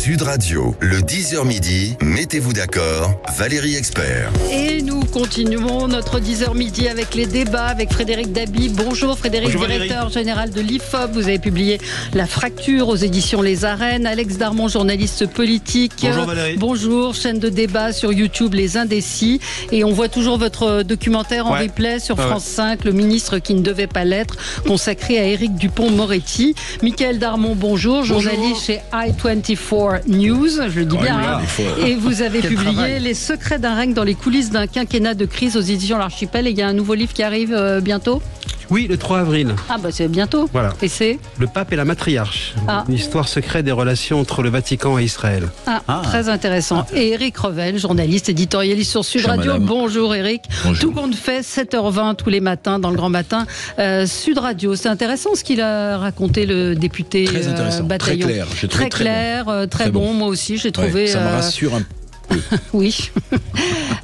Sud Radio, le 10h midi, mettez-vous d'accord, Valérie Expert. Et nous continuons notre 10h midi avec les débats avec Frédéric Dabi. Bonjour Frédéric, bonjour directeur général de l'IFOP. Vous avez publié La Fracture aux éditions Les Arènes. Alex Darmon, journaliste politique. Bonjour Valérie. Bonjour, chaîne de débat sur YouTube Les Indécis. Et on voit toujours votre documentaire en replay sur France 5, Le ministre qui ne devait pas l'être, consacré à Éric Dupond-Moretti. Michael Darmon, bonjour, journaliste chez I24 News, je le dis bien. Hein. Et vous avez publié Les secrets d'un règne dans les coulisses d'un quinquennat de crise aux éditions L'Archipel. Et il y a un nouveau livre qui arrive bientôt. Oui, le 3 avril. Ah bah c'est bientôt. Voilà. Et c'est Le pape et la matriarche. Une histoire secrète des relations entre le Vatican et Israël. Très intéressant. Et Éric Revel, journaliste, éditorialiste sur Sud Radio. Madame. Bonjour Éric. Bonjour. Tout compte fait, 7h20 tous les matins dans le Grand Matin. Sud Radio, c'est intéressant ce qu'il a raconté le député Très intéressant, Bataillon. très clair. J'ai trouvé Très clair, très bon. Moi aussi, j'ai trouvé... Ça me rassure un peu. Oui.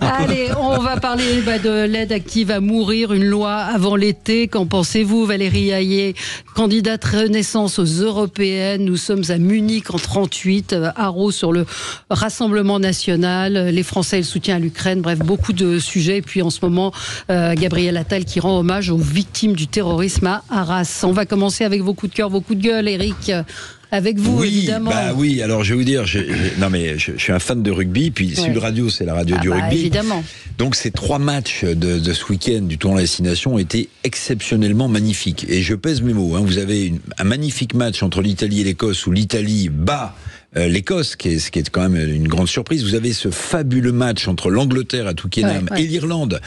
Allez, on va parler de l'aide active à mourir, une loi avant l'été. Qu'en pensez-vous, Valérie Hayé, candidate Renaissance aux Européennes? Nous sommes à Munich en 38, haro sur le Rassemblement national, les Français et le soutien à l'Ukraine, bref, beaucoup de sujets. Et puis en ce moment, Gabriel Attal qui rend hommage aux victimes du terrorisme à Arras. On va commencer avec vos coups de cœur, vos coups de gueule, Éric. Avec vous, évidemment. Oui, alors je vais vous dire, je suis un fan de rugby, puis Sud Radio, c'est la radio du rugby. Évidemment. Donc ces 3 matchs de ce week-end du tournoi Destination ont été exceptionnellement magnifiques. Et je pèse mes mots. Vous avez un magnifique match entre l'Italie et l'Écosse, où l'Italie bat l'Écosse, ce qui est quand même une grande surprise. Vous avez ce fabuleux match entre l'Angleterre à Twickenham et l'Irlande,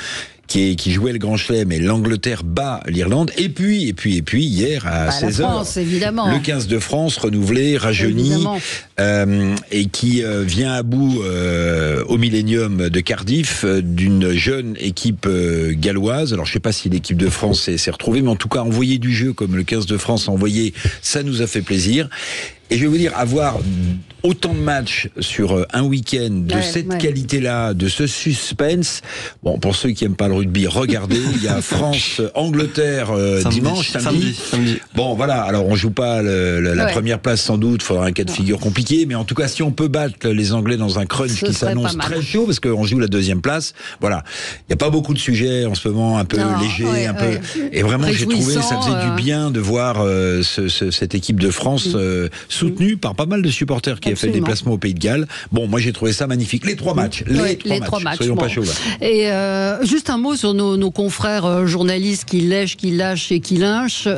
qui jouait le Grand Chelem, et l'Angleterre bat l'Irlande. Et puis hier à 16h, France, évidemment. Le 15 de France renouvelé, rajeuni, et qui vient à bout au Millennium de Cardiff d'une jeune équipe galloise. Alors je sais pas si l'équipe de France s'est retrouvée, mais en tout cas envoyer du jeu comme le 15 de France a envoyé, ça nous a fait plaisir. Et je vais vous dire, avoir autant de matchs sur un week-end de cette qualité-là, de ce suspense. Bon, pour ceux qui aiment pas le rugby, regardez. Il y a France-Angleterre dimanche, samedi. Bon, voilà. Alors, on joue pas la première place sans doute. Il faudra un cas de figure compliqué. Mais en tout cas, si on peut battre les Anglais dans un crunch qui s'annonce très chaud, parce qu'on joue la deuxième place, voilà. Il n'y a pas beaucoup de sujets en ce moment, un peu légers, un peu. Et vraiment, j'ai trouvé, ça faisait du bien de voir cette équipe de France soutenu par pas mal de supporters qui a fait le déplacement au Pays de Galles. Bon, moi j'ai trouvé ça magnifique. Les 3 matchs. Les 3 matchs. Soyons pas chauds. Et juste un mot sur nos confrères journalistes qui lèchent, qui lâchent et qui lynchent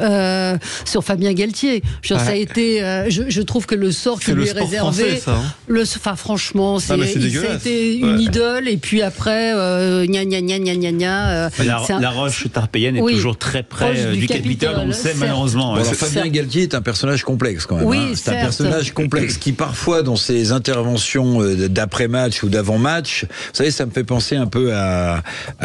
sur Fabien Galtier. Ça a été, je trouve que le sort qui lui est réservé, français, franchement, ça a été une idole. Et puis après, gna gna gna gna gna gna. La roche tarpéienne est toujours très près du Capitole, on le sait malheureusement. Alors, Fabien Galtier est un personnage complexe quand même. Oui, c'est un personnage complexe qui parfois dans ses interventions d'après-match ou d'avant-match, vous savez, ça me fait penser un peu à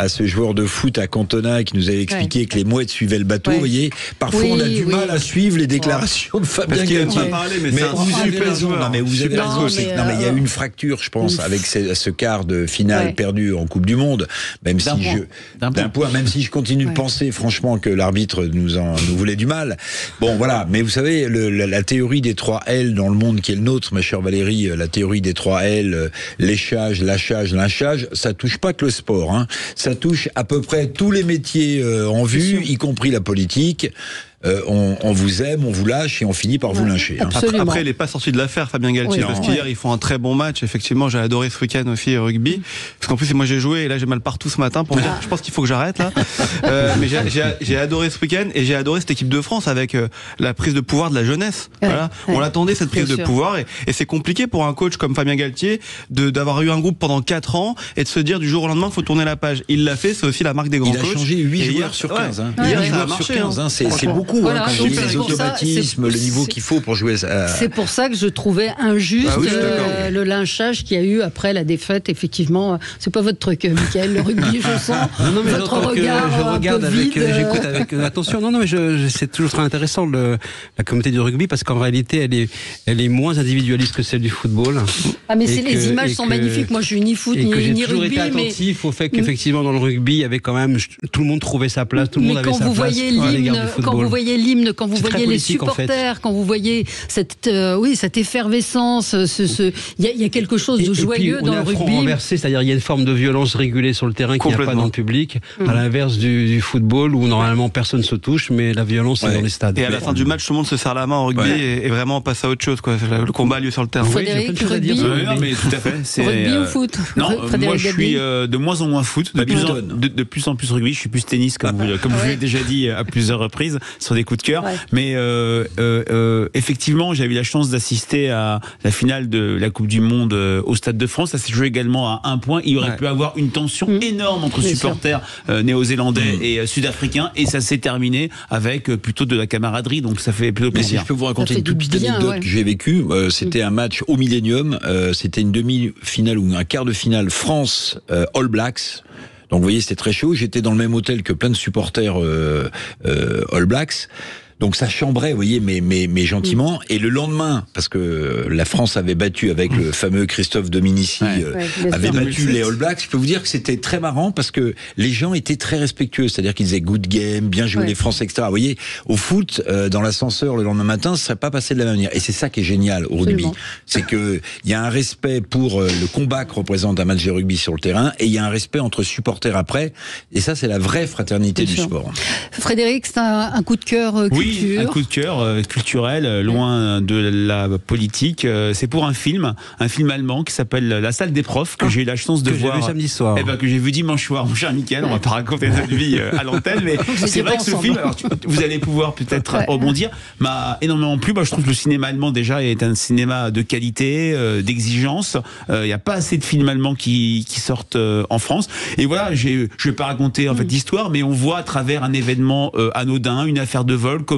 ce joueur de foot à Cantona qui nous avait expliqué que les mouettes suivaient le bateau. Vous voyez, parfois on a du mal à suivre les déclarations de Fabien Galtier. Mais vous avez raison. Non, mais vous avez raison. Non, mais il y a eu une fracture, je pense, avec ce quart de finale perdu en Coupe du Monde. Même si même si je continue de penser, franchement, que l'arbitre nous voulait du mal. Bon, voilà. Mais vous savez, la théorie des 3 L dans le monde qui est le nôtre, ma chère Valérie, la théorie des 3 L, léchage, lâchage, lynchage, ça touche pas que le sport. Ça touche à peu près tous les métiers en vue, y compris la politique. On vous aime, on vous lâche et on finit par vous lyncher. Après, il n'est pas sorti de l'affaire, Fabien Galtier, parce qu'hier, ils font un très bon match. Effectivement, j'ai adoré ce week-end aussi rugby. Parce qu'en plus, moi, j'ai joué et là, j'ai mal partout ce matin pour me dire, je pense qu'il faut que j'arrête là. Mais j'ai adoré ce week-end et j'ai adoré cette équipe de France avec la prise de pouvoir de la jeunesse. Voilà. On l'attendait, cette prise de pouvoir. Et c'est compliqué pour un coach comme Fabien Galtier d'avoir eu un groupe pendant 4 ans et de se dire du jour au lendemain qu'il faut tourner la page. Il l'a fait, c'est aussi la marque des grands coachs. Il a changé 8 joueurs sur 15. 8 joueurs sur 15. C'est beaucoup. Voilà, quand les automatismes, le niveau qu'il faut pour jouer. C'est pour ça que je trouvais injuste le lynchage qu'il y a eu après la défaite. Effectivement, c'est pas votre truc, Michael, le rugby, je sens. Non, mais votre regard je regarde un peu vide. J'écoute avec attention. Non, mais c'est toujours très intéressant la communauté du rugby parce qu'en réalité, elle est moins individualiste que celle du football. Ah, mais les images sont magnifiques. Moi, je suis ni foot ni rugby. J'ai toujours été attentif au fait qu'effectivement, dans le rugby, il y avait quand même tout le monde trouvait sa place, tout le monde avait sa place à l'égard du football. Quand vous voyez voyez l'hymne, quand vous voyez les supporters, en fait. quand vous voyez cette effervescence, il y a quelque chose de joyeux dans le rugby. Front renversé, c'est-à-dire il y a une forme de violence régulée sur le terrain qu'il n'y a pas dans le public, à l'inverse du football où normalement personne se touche, mais la violence est dans les stades. Et à la fin du match, tout le monde se serre la main en rugby et vraiment passe à autre chose, quoi. Le combat a lieu sur le terrain. Frédéric, rugby. Non, mais tout à fait. Rugby ou foot? Non, moi je suis de moins en moins foot, de plus en plus rugby. Je suis plus tennis, comme je l'ai déjà dit à plusieurs reprises sur des coups de cœur. Ouais. Mais effectivement, j'ai eu la chance d'assister à la finale de la Coupe du Monde au Stade de France. Ça s'est joué également à 1 point. Il y aurait pu avoir une tension énorme entre supporters néo-zélandais et sud-africains, et ça s'est terminé avec plutôt de la camaraderie. Donc ça fait plutôt plaisir. Mais si je peux vous raconter une toute petite anecdote que j'ai vécue, c'était un match au Millennium. C'était une demi-finale ou un quart de finale France All Blacks. Donc vous voyez, c'était très chaud. J'étais dans le même hôtel que plein de supporters All Blacks. Donc ça chambrait, vous voyez, mais gentiment. Et le lendemain, parce que la France avait battu avec le fameux Christophe Dominici, avait battu les All Blacks, je peux vous dire que c'était très marrant parce que les gens étaient très respectueux. C'est-à-dire qu'ils disaient good game, bien joué les Français, etc. Vous voyez, au foot, dans l'ascenseur le lendemain matin, ça serait pas passé de la même manière. Et c'est ça qui est génial au rugby. C'est que il y a un respect pour le combat que représente un match de rugby sur le terrain, et il y a un respect entre supporters après. Et ça, c'est la vraie fraternité du sport. Frédéric, c'est un coup de cœur Oui, un coup de cœur culturel, loin de la politique. C'est pour un film allemand qui s'appelle La Salle des Profs, que j'ai eu la chance de voir. J'ai vu samedi soir. Que j'ai vu dimanche soir, mon cher Mickaël. On va pas raconter notre vie à l'antenne, mais c'est vrai que ce film, alors, vous allez pouvoir peut-être rebondir, m'a énormément plu. Moi, je trouve que le cinéma allemand déjà est un cinéma de qualité, d'exigence. Il n'y a pas assez de films allemands qui sortent en France. Et voilà, je vais pas raconter en fait l'histoire, mais on voit à travers un événement anodin, une affaire de vol, comment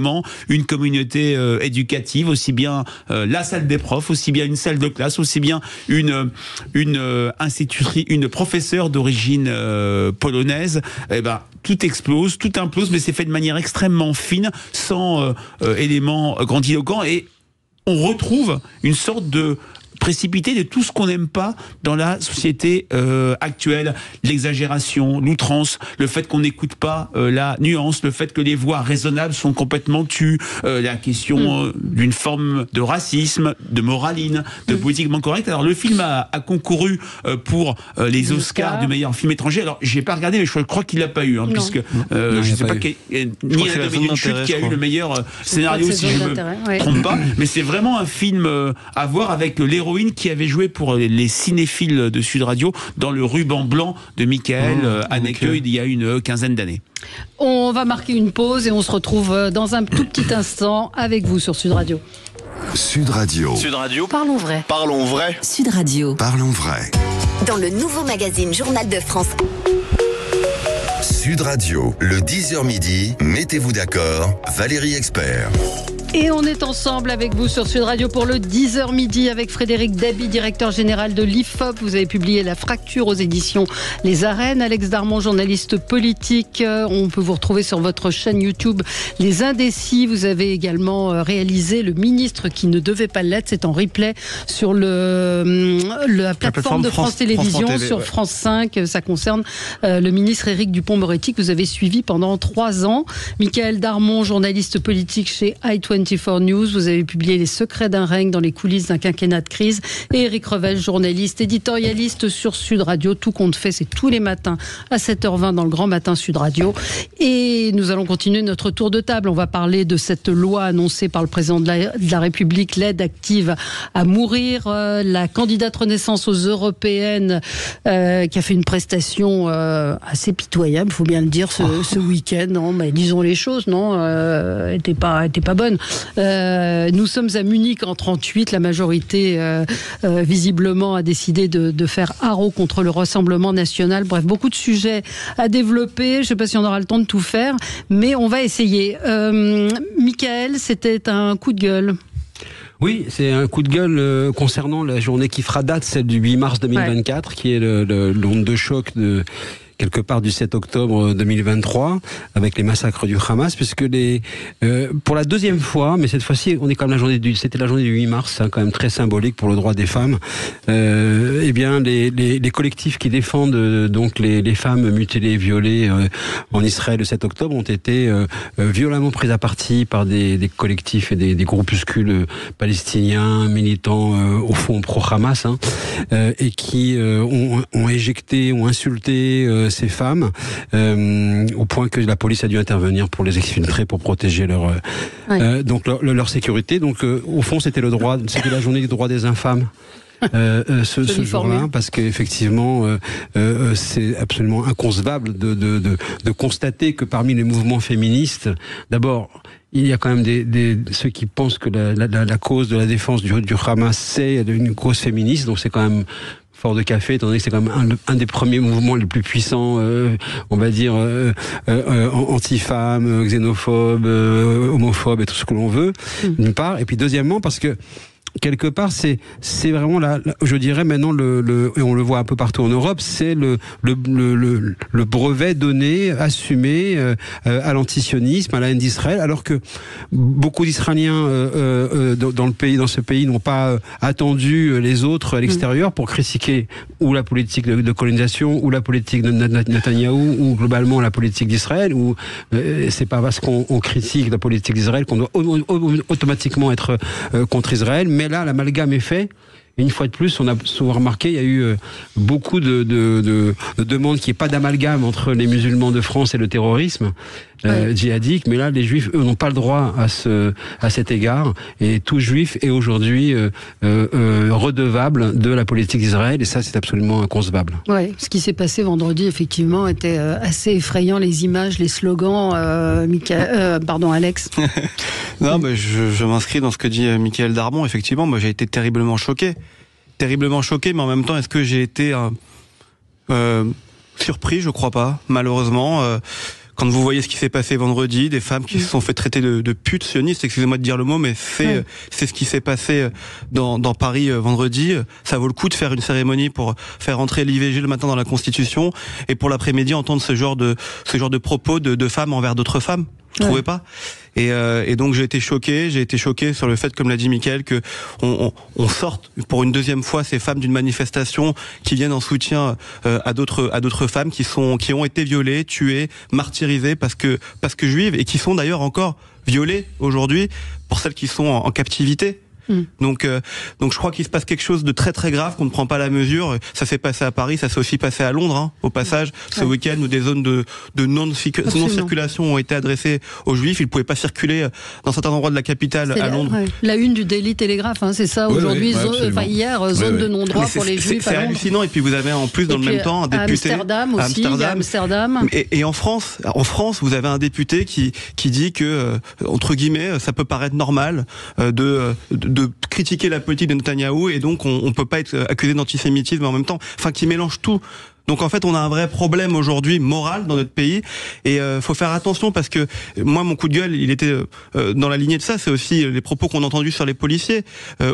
une communauté éducative, aussi bien la salle des profs, aussi bien une salle de classe, aussi bien une institutrice, une professeure d'origine polonaise, tout explose, tout implose, mais c'est fait de manière extrêmement fine, sans éléments grandiloquents, et on retrouve une sorte de précipité de tout ce qu'on n'aime pas dans la société actuelle, l'exagération, l'outrance, le fait qu'on n'écoute pas la nuance, le fait que les voix raisonnables sont complètement tues, la question d'une forme de racisme, de moraline, de politiquement correct. Alors le film a concouru pour les Oscars du meilleur film étranger. Alors j'ai pas regardé, mais je crois qu'il l'a pas eu, puisque je sais pas ni la Dominique Chute qui a eu le meilleur scénario, si je me trompe pas, mais c'est vraiment un film à voir avec l'héroïne qui avait joué pour les cinéphiles de Sud Radio dans le ruban blanc de Mickaël Haneke il y a une quinzaine d'années. On va marquer une pause et on se retrouve dans un tout petit instant avec vous sur Sud Radio. Sud Radio. Sud Radio. Parlons vrai. Parlons vrai. Sud Radio. Parlons vrai. Dans le nouveau magazine Journal de France. Sud Radio, le 10h midi, mettez-vous d'accord, Valérie Expert. Et on est ensemble avec vous sur Sud Radio pour le 10h midi avec Frédéric Dabi, directeur général de l'IFOP. Vous avez publié La Fracture aux éditions Les Arènes. Alex Darmon, journaliste politique. On peut vous retrouver sur votre chaîne YouTube Les Indécis. Vous avez également réalisé Le ministre qui ne devait pas l'être. C'est en replay sur la plateforme de France Télévisions, sur France 5. Ça concerne le ministre Éric Dupond-Moretti que vous avez suivi pendant 3 ans. Mickaël Darmon, journaliste politique chez i24 News. Vous avez publié Les secrets d'un règne dans les coulisses d'un quinquennat de crise. Et Éric Revel, journaliste, éditorialiste sur Sud Radio. Tout compte fait, c'est tous les matins à 7h20 dans le Grand Matin Sud Radio. Et nous allons continuer notre tour de table. On va parler de cette loi annoncée par le président de la République, l'aide active à mourir. La candidate Renaissance aux Européennes qui a fait une prestation assez pitoyable, il faut bien le dire, ce week-end. Non, mais disons les choses, non, était pas bonne. Nous sommes à Munich en 38. La majorité, visiblement, a décidé de faire haro contre le Rassemblement national. Bref, beaucoup de sujets à développer. Je ne sais pas si on aura le temps de tout faire, mais on va essayer. Mickaël, c'était un coup de gueule. Oui, c'est un coup de gueule concernant la journée qui fera date, celle du 8 mars 2024, qui est l'onde de choc quelque part du 7 octobre 2023 avec les massacres du Hamas, puisque pour la deuxième fois, mais cette fois-ci, on est quand même c'était la journée du 8 mars, hein, quand même très symbolique pour le droit des femmes. Eh bien, les collectifs qui défendent donc les femmes mutilées et violées en Israël le 7 octobre ont été violemment pris à partie par des collectifs et des groupuscules palestiniens militants au fond pro-Hamas, hein, et qui ont éjecté, ont insulté ces femmes au point que la police a dû intervenir pour les exfiltrer, pour protéger leur sécurité. Donc au fond, c'était la journée du droit des infâmes. Ce jour-là, parce qu'effectivement c'est absolument inconcevable de constater que parmi les mouvements féministes, d'abord il y a quand même ceux qui pensent que la cause de la défense du Hamas c'est une cause féministe, donc c'est quand même fort de café, étant donné que c'est quand même un des premiers mouvements les plus puissants, on va dire, anti-femmes, xénophobes, homophobes et tout ce que l'on veut, d'une part. Et puis deuxièmement, parce que quelque part, c'est vraiment je dirais maintenant et on le voit un peu partout en Europe, c'est le brevet donné, assumé à l'antisionisme, à la haine d'Israël, alors que beaucoup d'Israéliens dans ce pays n'ont pas attendu les autres à l'extérieur pour critiquer ou la politique de colonisation ou la politique de Netanyahou ou globalement la politique d'Israël. Ou c'est pas parce qu'on critique la politique d'Israël qu'on doit automatiquement être contre Israël. Mais là, l'amalgame est fait. Et une fois de plus, on a souvent remarqué, il y a eu beaucoup de demandes qu'il n'y ait pas d'amalgame entre les musulmans de France et le terrorisme djihadique. Mais là, les juifs, eux, n'ont pas le droit à cet égard. Et tout juif est aujourd'hui redevable de la politique d'Israël. Et ça, c'est absolument inconcevable. Oui, ce qui s'est passé vendredi, effectivement, était assez effrayant. Les images, les slogans. Alex. Non, mais je m'inscris dans ce que dit Michael Darmon. Effectivement, moi, j'ai été terriblement choqué, mais en même temps, est-ce que j'ai été surpris? Je crois pas, malheureusement. Quand vous voyez ce qui s'est passé vendredi, des femmes qui se sont fait traiter de putes sionistes, excusez-moi de dire le mot, mais c'est ce qui s'est passé dans Paris vendredi. Ça vaut le coup de faire une cérémonie pour faire entrer l'IVG le matin dans la Constitution et pour l'après-midi entendre ce genre de propos de femmes envers d'autres femmes. Vous trouvez pas? Et donc j'ai été choqué sur le fait, comme l'a dit Mickaël, que on sorte pour une deuxième fois ces femmes d'une manifestation qui viennent en soutien à d'autres femmes qui ont été violées, tuées, martyrisées parce que juives, et qui sont d'ailleurs encore violées aujourd'hui pour celles qui sont en captivité. Donc je crois qu'il se passe quelque chose de très très grave qu'on ne prend pas la mesure. Ça s'est passé à Paris, ça s'est aussi passé à Londres, hein, au passage, ce week-end où des zones de non-circulation ont été adressées aux Juifs. Ils ne pouvaient pas circuler dans certains endroits de la capitale à Londres. La une du Daily Telegraph, hein, c'est ça aujourd'hui. Hier, zone de non-droit pour les Juifs. C'est hallucinant. Et puis vous avez en plus dans le même temps un député à Amsterdam. Et en France, vous avez un député qui dit que entre guillemets, ça peut paraître normal de critiquer la politique de Netanyahou, et donc on peut pas être accusé d'antisémitisme en même temps, enfin qui mélange tout. Donc en fait, on a un vrai problème aujourd'hui moral dans notre pays, et faut faire attention, parce que moi, mon coup de gueule, il était dans la lignée de ça. C'est aussi les propos qu'on a entendus sur les policiers,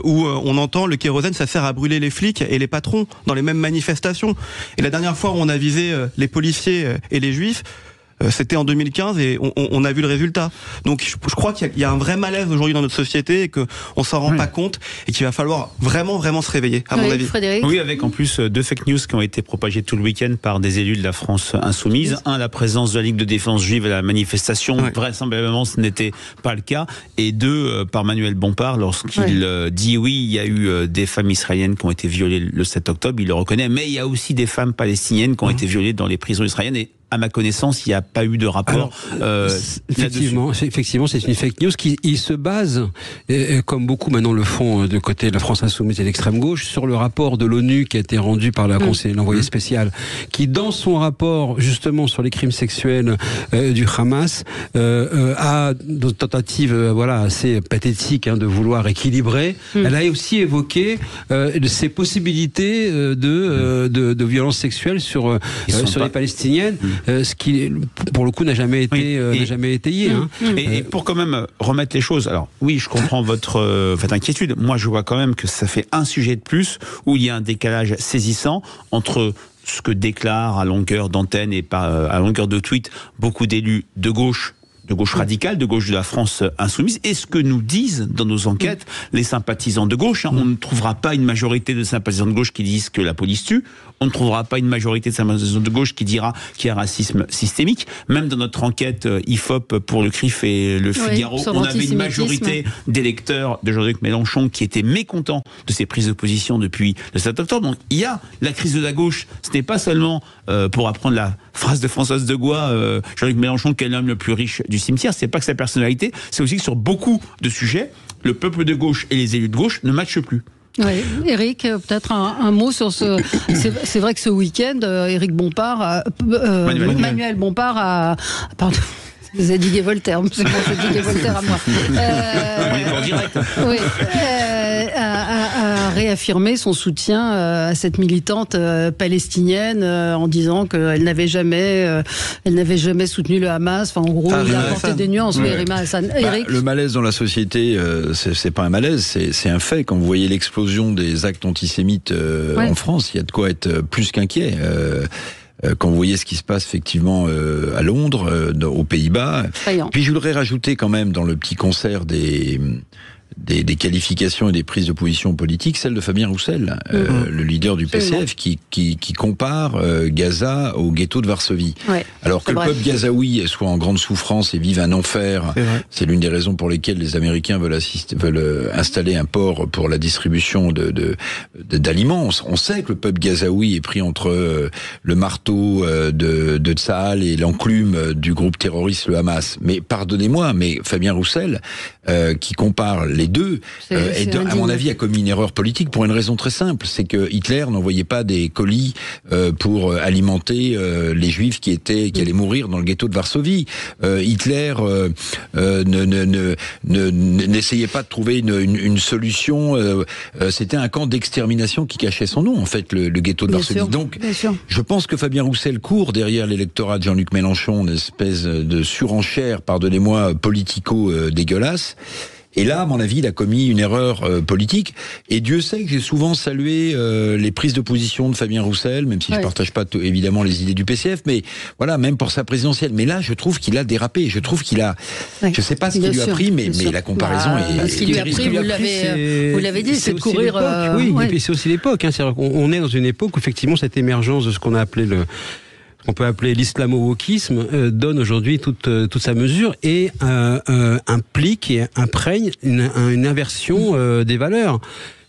où on entend le kérosène, ça sert à brûler les flics et les patrons dans les mêmes manifestations. Et la dernière fois où on a visé les policiers et les juifs, c'était en 2015, et on a vu le résultat. Donc je crois qu'il y a un vrai malaise aujourd'hui dans notre société, et qu'on s'en rend pas compte, et qu'il va falloir vraiment se réveiller, à mon avis. Frédéric. Oui, avec en plus 2 fake news qui ont été propagées tout le week-end par des élus de la France insoumise. Un, la présence de la Ligue de défense juive à la manifestation. Vraisemblablement, ce n'était pas le cas. Et 2, par Manuel Bompard, lorsqu'il dit oui, il y a eu des femmes israéliennes qui ont été violées le 7 octobre, il le reconnaît, mais il y a aussi des femmes palestiniennes qui ont été violées dans les prisons israéliennes, et à ma connaissance, il n'y a pas eu de rapport. Effectivement, c'est une fake news qui se base, comme beaucoup maintenant le font de côté de la France insoumise et l'extrême gauche, sur le rapport de l'ONU qui a été rendu par l'envoyé spécial, qui dans son rapport justement sur les crimes sexuels du Hamas a une tentative assez pathétique de vouloir équilibrer. Elle a aussi évoqué ces possibilités de violences sexuelles sur les Palestiniennes. ce qui, pour le coup, n'a jamais été, n'a jamais étayé. Et pour quand même remettre les choses, alors oui, je comprends votre inquiétude. Moi, je vois quand même que ça fait un sujet de plus où il y a un décalage saisissant entre ce que déclarent à longueur d'antenne et à longueur de tweet beaucoup d'élus de gauche radicale, de gauche de la France insoumise, et ce que nous disent dans nos enquêtes les sympathisants de gauche. On ne trouvera pas une majorité de sympathisants de gauche qui disent que la police tue, on ne trouvera pas une majorité de sympathisants de gauche qui dira qu'il y a racisme systémique. Même dans notre enquête IFOP pour le CRIF et le Figaro, on avait une majorité d'électeurs de Jean-Luc Mélenchon qui étaient mécontents de ses prises de position depuis le 7 octobre. Donc il y a la crise de la gauche, ce n'est pas seulement, pour apprendre la phrase de Françoise de Gois, Jean-Luc Mélenchon, quel homme le plus riche du cimetière, c'est pas que sa personnalité, c'est aussi que sur beaucoup de sujets, le peuple de gauche et les élus de gauche ne matchent plus. Oui. Eric, peut-être un mot sur ce. C'est vrai que ce week-end, Éric Bompard, Manuel Bompard a. Pardon. Vous avez dit Guy Voltaire, c'est bon, j'ai dit Guy Voltaire à moi. On est en direct. Oui, a réaffirmé son soutien à cette militante palestinienne en disant qu'elle n'avait jamais soutenu le Hamas. Enfin, en gros, il a apporté des nuances. Oui, Rima Hassan. Eric. Le malaise dans la société, c'est pas un malaise, c'est un fait. Quand vous voyez l'explosion des actes antisémites en France, il y a de quoi être plus qu'inquiet. Quand vous voyez ce qui se passe effectivement à Londres, aux Pays-Bas. Puis je voudrais rajouter quand même dans le petit concert des qualifications et des prises de position politiques, celle de Fabien Roussel, le leader du PCF, qui compare Gaza au ghetto de Varsovie. Ouais, alors que le peuple gazaoui soit en grande souffrance et vive un enfer, c'est l'une des raisons pour lesquelles les Américains veulent installer un port pour la distribution d'aliments. On sait que le peuple gazaoui est pris entre le marteau de Tsahal et l'enclume du groupe terroriste le Hamas. Mais pardonnez-moi, mais Fabien Roussel, qui compare les deux, à mon avis, a commis une erreur politique pour une raison très simple, c'est que Hitler n'envoyait pas des colis pour alimenter les Juifs qui allaient mourir dans le ghetto de Varsovie. Hitler n'essayait pas de trouver une solution. C'était un camp d'extermination qui cachait son nom, en fait, le ghetto de Varsovie. Donc, je pense que Fabien Roussel court derrière l'électorat de Jean-Luc Mélenchon, une espèce de surenchère, pardonnez-moi, politico dégueulasse. Et là, à mon avis, il a commis une erreur politique. Et Dieu sait que j'ai souvent salué les prises de position de Fabien Roussel, même si je partage pas évidemment les idées du PCF, mais voilà, même pour sa présidentielle. Mais là, je trouve qu'il a dérapé. Je trouve qu'il a, je sais pas ce qu'il lui a pris, mais la comparaison est. Ce qu'il lui a pris, vous l'avez dit, c'est de courir. Oui, et puis c'est aussi l'époque. On est dans une époque où effectivement cette émergence de ce qu'on a appelé qu'on peut appeler l'islamo-wokisme, donne aujourd'hui toute sa mesure et implique et imprègne une inversion des valeurs.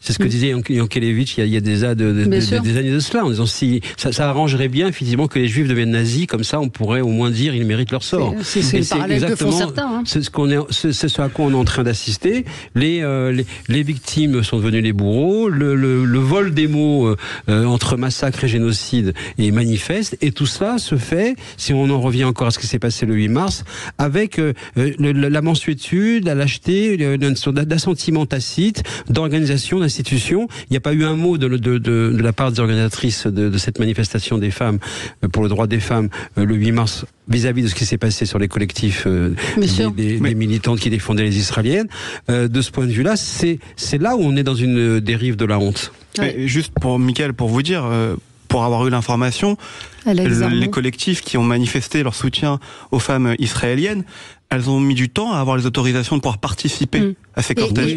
C'est ce que disait Yankelevitch il y a des années de cela, en disant si ça arrangerait bien effectivement que les Juifs deviennent nazis, comme ça on pourrait au moins dire ils méritent leur sort. C'est le parallèle que font certains. C'est ce à quoi on est en train d'assister. Les victimes sont devenues les bourreaux. Le vol des mots entre massacre et génocide est manifeste. Et tout ça se fait, si on en revient encore à ce qui s'est passé le 8 mars, avec la mansuétude, la lâcheté, d'assentiment tacite, d'organisation, d'institution. Il n'y a pas eu un mot de la part des organisatrices de cette manifestation des femmes pour le droit des femmes le 8 mars vis-à-vis de ce qui s'est passé sur les collectifs des militantes qui défendaient les Israéliennes. De ce point de vue-là, c'est là où on est dans une dérive de la honte. Juste pour Mickaël, pour vous dire, pour avoir eu l'information, les collectifs qui ont manifesté leur soutien aux femmes israéliennes, elles ont mis du temps à avoir les autorisations de pouvoir participer à ces cortèges.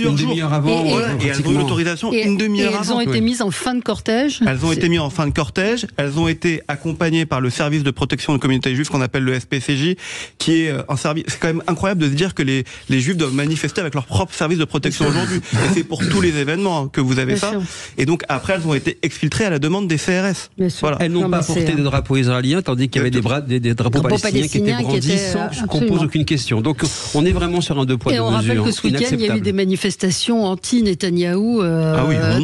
Une demi-heure avant. Et elles ont eu l'autorisation une demi-heure avant. Elles ont été mises en fin de cortège. Elles ont été mises en fin de cortège. Elles ont été accompagnées par le service de protection de communautés juives qu'on appelle le SPCJ, qui est un service. C'est quand même incroyable de se dire que les Juifs doivent manifester avec leur propre service de protection aujourd'hui. Et c'est pour tous les événements que vous avez ça. Et donc après, elles ont été exfiltrées à la demande des CRS. Voilà. Elles n'ont pas porté de drapeaux israéliens, tandis qu'il y avait des drapeaux palestiniens qui étaient brandis sans qu'on pose aucune question. Donc on est vraiment sur un deux poids deux mesures. Et on rappelle que ce week-end, il y a eu des manifestations anti-Netanyahou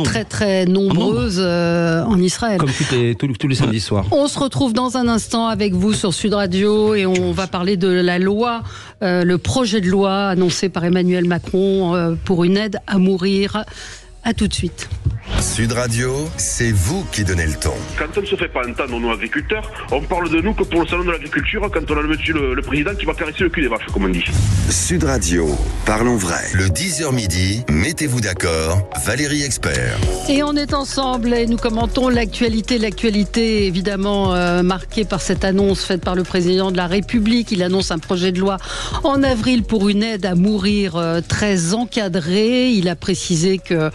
très très nombreuses en Israël. Comme tous les samedis soirs. On se retrouve dans un instant avec vous sur Sud Radio et on va parler de la loi, le projet de loi annoncé par Emmanuel Macron pour une aide à mourir. À tout de suite. Sud Radio, c'est vous qui donnez le ton. Quand on ne se fait pas entendre, nous agriculteurs, on parle de nous que pour le salon de l'agriculture, quand on a le président qui va caresser le cul des vaches, comme on dit. Sud Radio, parlons vrai. Le 10h midi, mettez-vous d'accord, Valérie Expert. Et on est ensemble et nous commentons l'actualité. L'actualité évidemment marquée par cette annonce faite par le président de la République. Il annonce un projet de loi en avril pour une aide à mourir très encadrée. Il a précisé que...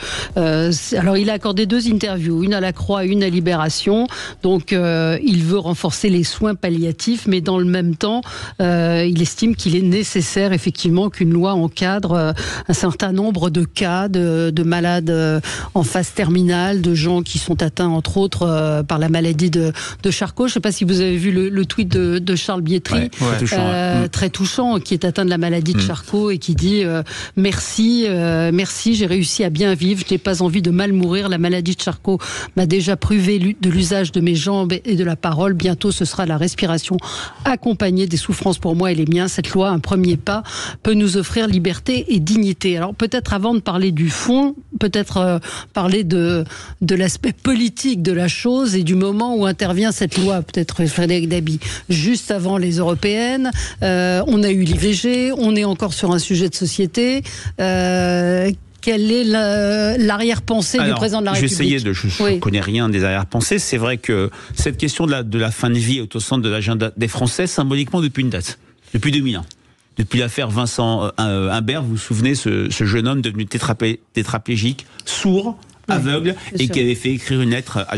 alors il a accordé 2 interviews, une à la Croix, une à Libération. Donc il veut renforcer les soins palliatifs, mais dans le même temps, il estime qu'il est nécessaire effectivement qu'une loi encadre un certain nombre de cas de malades en phase terminale, de gens qui sont atteints entre autres par la maladie de Charcot. Je ne sais pas si vous avez vu le tweet de Charles Bietri, très touchant, qui est atteint de la maladie de Charcot et qui dit merci, j'ai réussi à bien vivre, je n'ai pas envie de mal mourir. La maladie de Charcot m'a déjà privé de l'usage de mes jambes et de la parole. Bientôt, ce sera la respiration accompagnée des souffrances pour moi et les miens. Cette loi, un premier pas, peut nous offrir liberté et dignité. Alors peut-être avant de parler du fond, peut-être parler de l'aspect politique de la chose et du moment où intervient cette loi, peut-être Frédéric Dabi, juste avant les européennes. On a eu l'IVG, on est encore sur un sujet de société. Quelle est l'arrière-pensée du président de la République? Je ne connais rien des arrière-pensées. C'est vrai que cette question de la fin de vie est au centre de l'agenda des Français, symboliquement depuis une date, depuis 2001. Depuis l'affaire Vincent Humbert, vous vous souvenez, ce jeune homme devenu tétraplégique, sourd, aveugle, et qui avait fait écrire une lettre à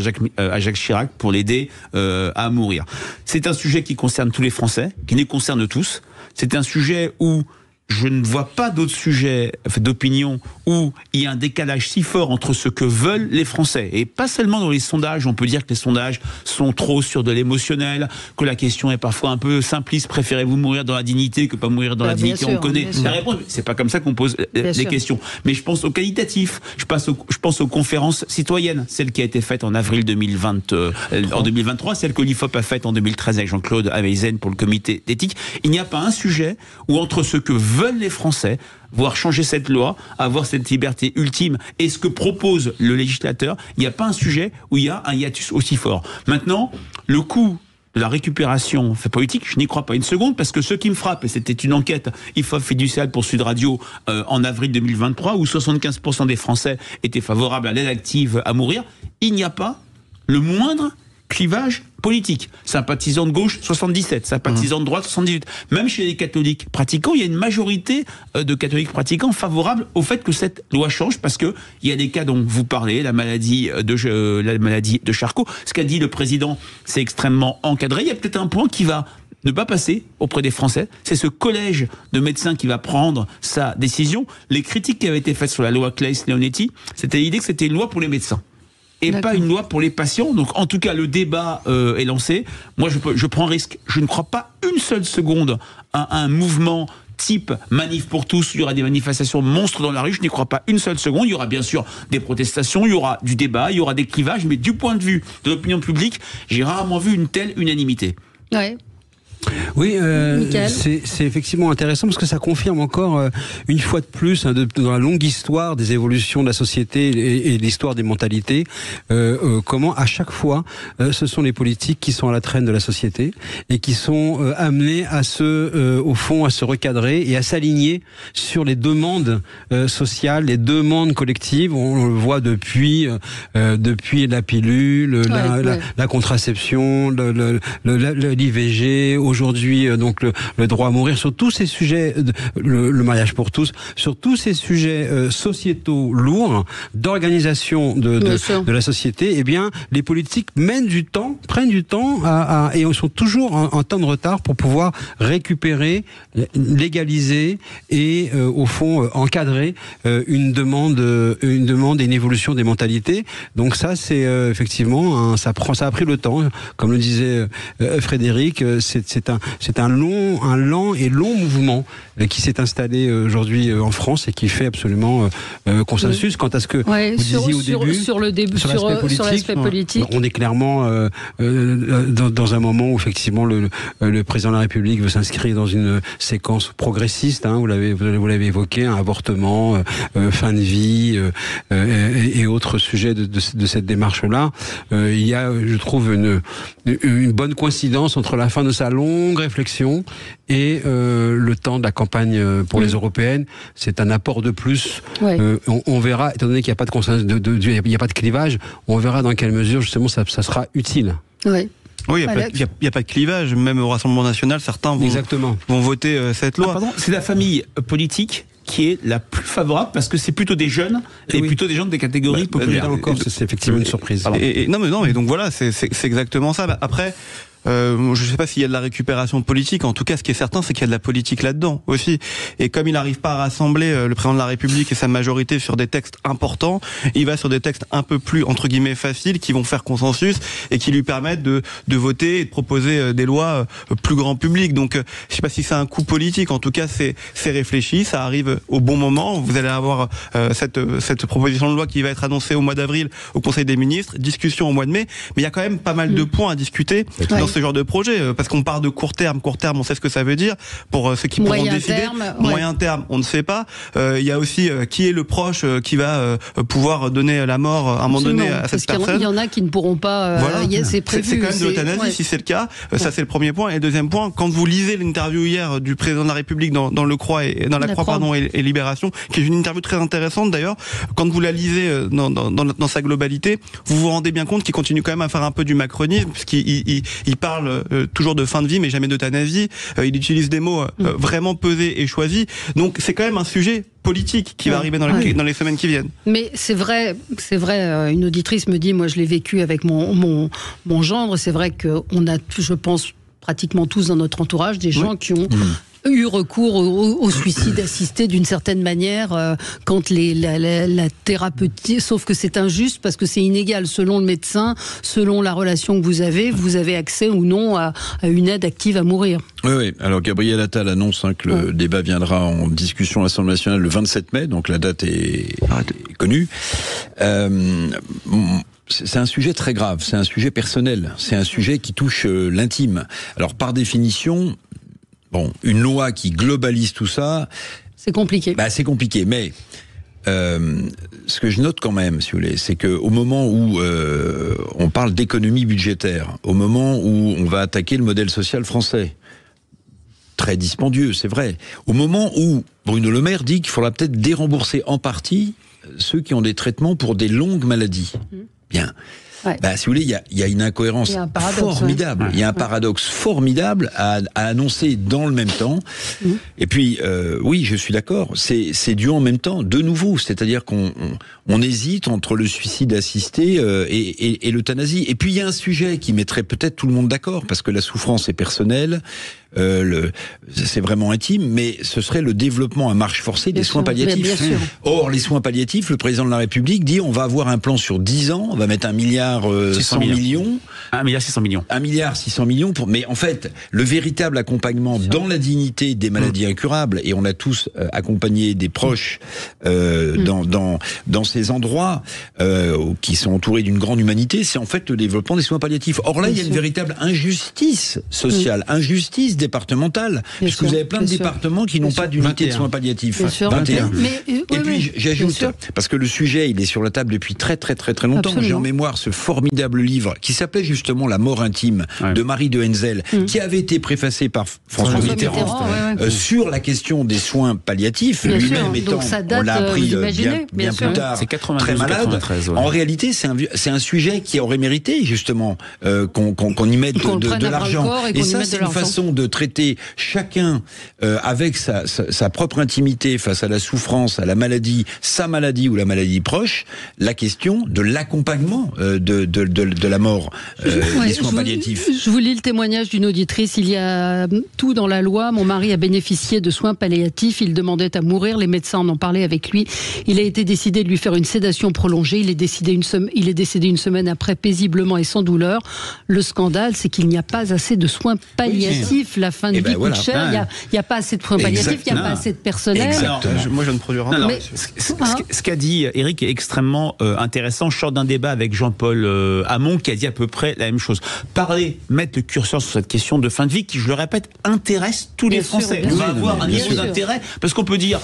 Jacques Chirac pour l'aider à mourir. C'est un sujet qui concerne tous les Français, qui les concerne tous. C'est un sujet où je ne vois pas d'autres sujets d'opinion où il y a un décalage si fort entre ce que veulent les Français. Et pas seulement dans les sondages. On peut dire que les sondages sont trop sur de l'émotionnel, que la question est parfois un peu simpliste. Préférez-vous mourir dans la dignité que pas mourir dans la dignité? On connaît la réponse. C'est pas comme ça qu'on pose les questions. Mais je pense au qualitatif. Je pense aux conférences citoyennes. Celle qui a été faite en avril 2023, celle que l'IFOP a faite en 2013 avec Jean-Claude Ameisen pour le comité d'éthique. Il n'y a pas un sujet où entre ce que veulent les Français, voir changer cette loi, avoir cette liberté ultime, et ce que propose le législateur, il n'y a pas un sujet où il y a un hiatus aussi fort. Maintenant, le coût de la récupération politique, je n'y crois pas une seconde, parce que ce qui me frappe, et c'était une enquête IFOP fiduciale pour Sud Radio en avril 2023, où 75% des Français étaient favorables à l'aide active à mourir, il n'y a pas le moindre clivage politique. Sympathisants de gauche, 77. Sympathisants de droite, 78. Même chez les catholiques pratiquants, il y a une majorité de catholiques pratiquants favorables au fait que cette loi change, parce que il y a des cas dont vous parlez, la maladie de Charcot. Ce qu'a dit le président, c'est extrêmement encadré. Il y a peut-être un point qui va ne pas passer auprès des Français. C'est ce collège de médecins qui va prendre sa décision. Les critiques qui avaient été faites sur la loi Claes-Leonetti, c'était l'idée que c'était une loi pour les médecins et pas une loi pour les patients. Donc en tout cas le débat est lancé. Moi je prends un risque. Je ne crois pas une seule seconde à un mouvement type manif pour tous. Il y aura des manifestations monstres dans la rue. Je n'y crois pas une seule seconde. Il y aura bien sûr des protestations, il y aura du débat, il y aura des clivages, mais du point de vue de l'opinion publique, j'ai rarement vu une telle unanimité. Ouais. Oui, c'est effectivement intéressant parce que ça confirme encore une fois de plus dans la longue histoire des évolutions de la société et l'histoire des mentalités, comment à chaque fois ce sont les politiques qui sont à la traîne de la société et qui sont amenés à au fond à se recadrer et à s'aligner sur les demandes sociales, les demandes collectives. On le voit depuis la pilule, la contraception, l'IVG. Aujourd'hui, donc le droit à mourir, sur tous ces sujets, le mariage pour tous, sur tous ces sujets sociétaux lourds d'organisation de la société, eh bien, les politiques prennent du temps et sont toujours en temps de retard pour pouvoir récupérer, légaliser et au fond encadrer une demande et une évolution des mentalités. Donc ça, c'est effectivement ça a pris le temps, comme le disait Frédéric. C'est c'est un lent et long mouvement qui s'est installé aujourd'hui en France et qui fait absolument consensus. Quant à ce que vous disiez au début sur l'aspect politique, on est clairement dans un moment où effectivement le président de la République veut s'inscrire dans une séquence progressiste. Vous l'avez évoqué, un avortement, fin de vie et autres sujets de cette démarche-là. Il y a, je trouve, une bonne coïncidence entre la fin de sa longue réflexion et le temps de la campagne pour les européennes. C'est un apport de plus. On verra, étant donné qu'il n'y a pas de consensus, il n'y a pas de clivage, on verra dans quelle mesure justement ça sera utile. Oui, il n'y a pas de clivage. Même au Rassemblement national, certains vont voter cette loi. C'est la famille politique qui est la plus favorable parce que c'est plutôt des jeunes et plutôt des gens des catégories populaires. C'est effectivement une surprise. Non, mais donc voilà, c'est exactement ça. Après, je ne sais pas s'il y a de la récupération politique. En tout cas, ce qui est certain, c'est qu'il y a de la politique là-dedans aussi. Et comme il n'arrive pas à rassembler le président de la République et sa majorité sur des textes importants, il va sur des textes un peu plus, entre guillemets, faciles, qui vont faire consensus et qui lui permettent de voter et de proposer des lois plus grand public. Donc, je ne sais pas si c'est un coup politique. En tout cas, c'est réfléchi. Ça arrive au bon moment. Vous allez avoir cette proposition de loi qui va être annoncée au mois d'avril au Conseil des ministres. Discussion au mois de mai. Mais il y a quand même pas mal de points à discuter dans ce genre de projet, parce qu'on parle de court terme, on sait ce que ça veut dire pour ceux qui pourront décider. Moyen terme, on ne sait pas. Il y a aussi qui est le proche qui va pouvoir donner la mort à un moment donné à cette personne. Il y en a qui ne pourront pas. C'est prévu. C'est quand même de l'euthanasie si c'est le cas. Ça c'est le premier point. Et le deuxième point, quand vous lisez l'interview hier du président de la République dans le Croix et dans la Croix et Libération, qui est une interview très intéressante d'ailleurs, quand vous la lisez dans sa globalité, vous vous rendez bien compte qu'il continue quand même à faire un peu du macronisme, puisqu'il parle toujours de fin de vie mais jamais d'euthanasie. Il utilise des mots vraiment pesés et choisis. Donc c'est quand même un sujet politique qui va arriver dans les semaines qui viennent. Mais c'est vrai, une auditrice me dit, moi je l'ai vécu avec mon gendre, c'est vrai qu'on a, je pense, pratiquement tous dans notre entourage des gens qui ont eu recours au suicide assisté d'une certaine manière quand la thérapeutique, sauf que c'est injuste parce que c'est inégal selon le médecin, selon la relation que vous avez accès ou non à une aide active à mourir. Oui. Alors Gabriel Attal annonce que le débat viendra en discussion à l'Assemblée nationale le 27 mai, donc la date est connue. C'est un sujet très grave, c'est un sujet personnel, c'est un sujet qui touche l'intime. Alors par définition, une loi qui globalise tout ça... C'est compliqué. C'est compliqué, mais ce que je note quand même, si vous voulez, c'est qu'au moment où on parle d'économie budgétaire, au moment où on va attaquer le modèle social français, très dispendieux, c'est vrai, au moment où Bruno Le Maire dit qu'il faudra peut-être dérembourser en partie ceux qui ont des traitements pour des longues maladies. Bien. Si vous voulez, il y a une incohérence formidable. Il y a un paradoxe formidable à annoncer dans le même temps. Et puis, oui, je suis d'accord. C'est dû en même temps, de nouveau. C'est-à-dire qu'on hésite entre le suicide assisté et l'euthanasie. Et puis, il y a un sujet qui mettrait peut-être tout le monde d'accord, parce que la souffrance est personnelle. C'est vraiment intime, mais ce serait le développement à marche forcée des soins palliatifs. Or, les soins palliatifs, le président de la République dit on va avoir un plan sur 10 ans, on va mettre 1,6 milliard 100 millions. 1,6 milliard. 1,6 milliard mais en fait, le véritable accompagnement dans la dignité des maladies incurables, et on a tous accompagné des proches dans ces endroits qui sont entourés d'une grande humanité, c'est en fait le développement des soins palliatifs. Or là, il y a une véritable injustice sociale, injustice départementale, puisque vous avez plein de départements qui n'ont pas d'unité de soins palliatifs. 21. Et puis j'ajoute, parce que le sujet il est sur la table depuis très très très très longtemps. J'ai en mémoire ce formidable livre qui s'appelait justement La mort intime de Marie de Henzel, qui avait été préfacé par François Mitterrand sur la question des soins palliatifs, lui-même étant, on l'a appris bien plus tard, très malade. 93, en réalité, c'est un sujet qui aurait mérité justement qu'on y mette de l'argent. Et ça, c'est une façon de traiter chacun avec sa propre intimité face à la souffrance, à la maladie, sa maladie ou la maladie proche, la question de l'accompagnement de la mort des soins palliatifs. Je vous lis le témoignage d'une auditrice. Il y a tout dans la loi. Mon mari a bénéficié de soins palliatifs. Il demandait à mourir. Les médecins en ont parlé avec lui. Il a été décidé de lui faire une sédation prolongée. Il est décédé une semaine après, paisiblement et sans douleur. Le scandale, c'est qu'il n'y a pas assez de soins palliatifs. La fin de vie coûte cher. Il n'y a pas assez de soins palliatifs. Il n'y a pas assez de personnel. Moi, je ne produis rien. Ce qu'a dit Eric est extrêmement intéressant. Je sors d'un débat avec Jean-Paul Hamon qui a dit à peu près la même chose. Mettre le curseur sur cette question de fin de vie qui, je le répète, intéresse tous les Français. On va avoir un niveau d'intérêt parce qu'on peut dire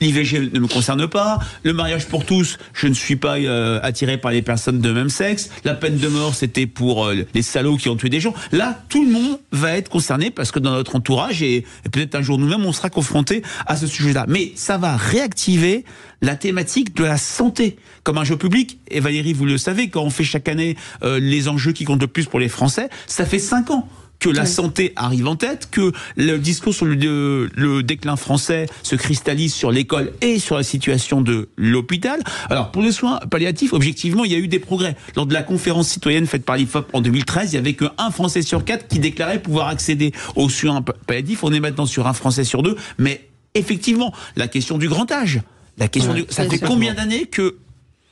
l'IVG ne me concerne pas, le mariage pour tous, je ne suis pas attiré par les personnes de même sexe, la peine de mort c'était pour les salauds qui ont tué des gens. Là, tout le monde va être concerné parce que dans notre entourage, et peut-être un jour nous-mêmes, on sera confrontés à ce sujet-là. Mais ça va réactiver la thématique de la santé comme un jeu public. Et Valérie, vous le savez, quand on fait chaque année les enjeux qui comptent le plus pour les Français, ça fait 5 ans que la santé arrive en tête, que le discours sur le déclin français se cristallise sur l'école et sur la situation de l'hôpital. Alors, pour les soins palliatifs, objectivement, il y a eu des progrès. Lors de la conférence citoyenne faite par l'IFOP en 2013, il n'y avait que 1 Français sur 4 qui déclarait pouvoir accéder aux soins palliatifs. On est maintenant sur 1 Français sur 2. Mais effectivement, la question du grand âge, ça fait combien d'années que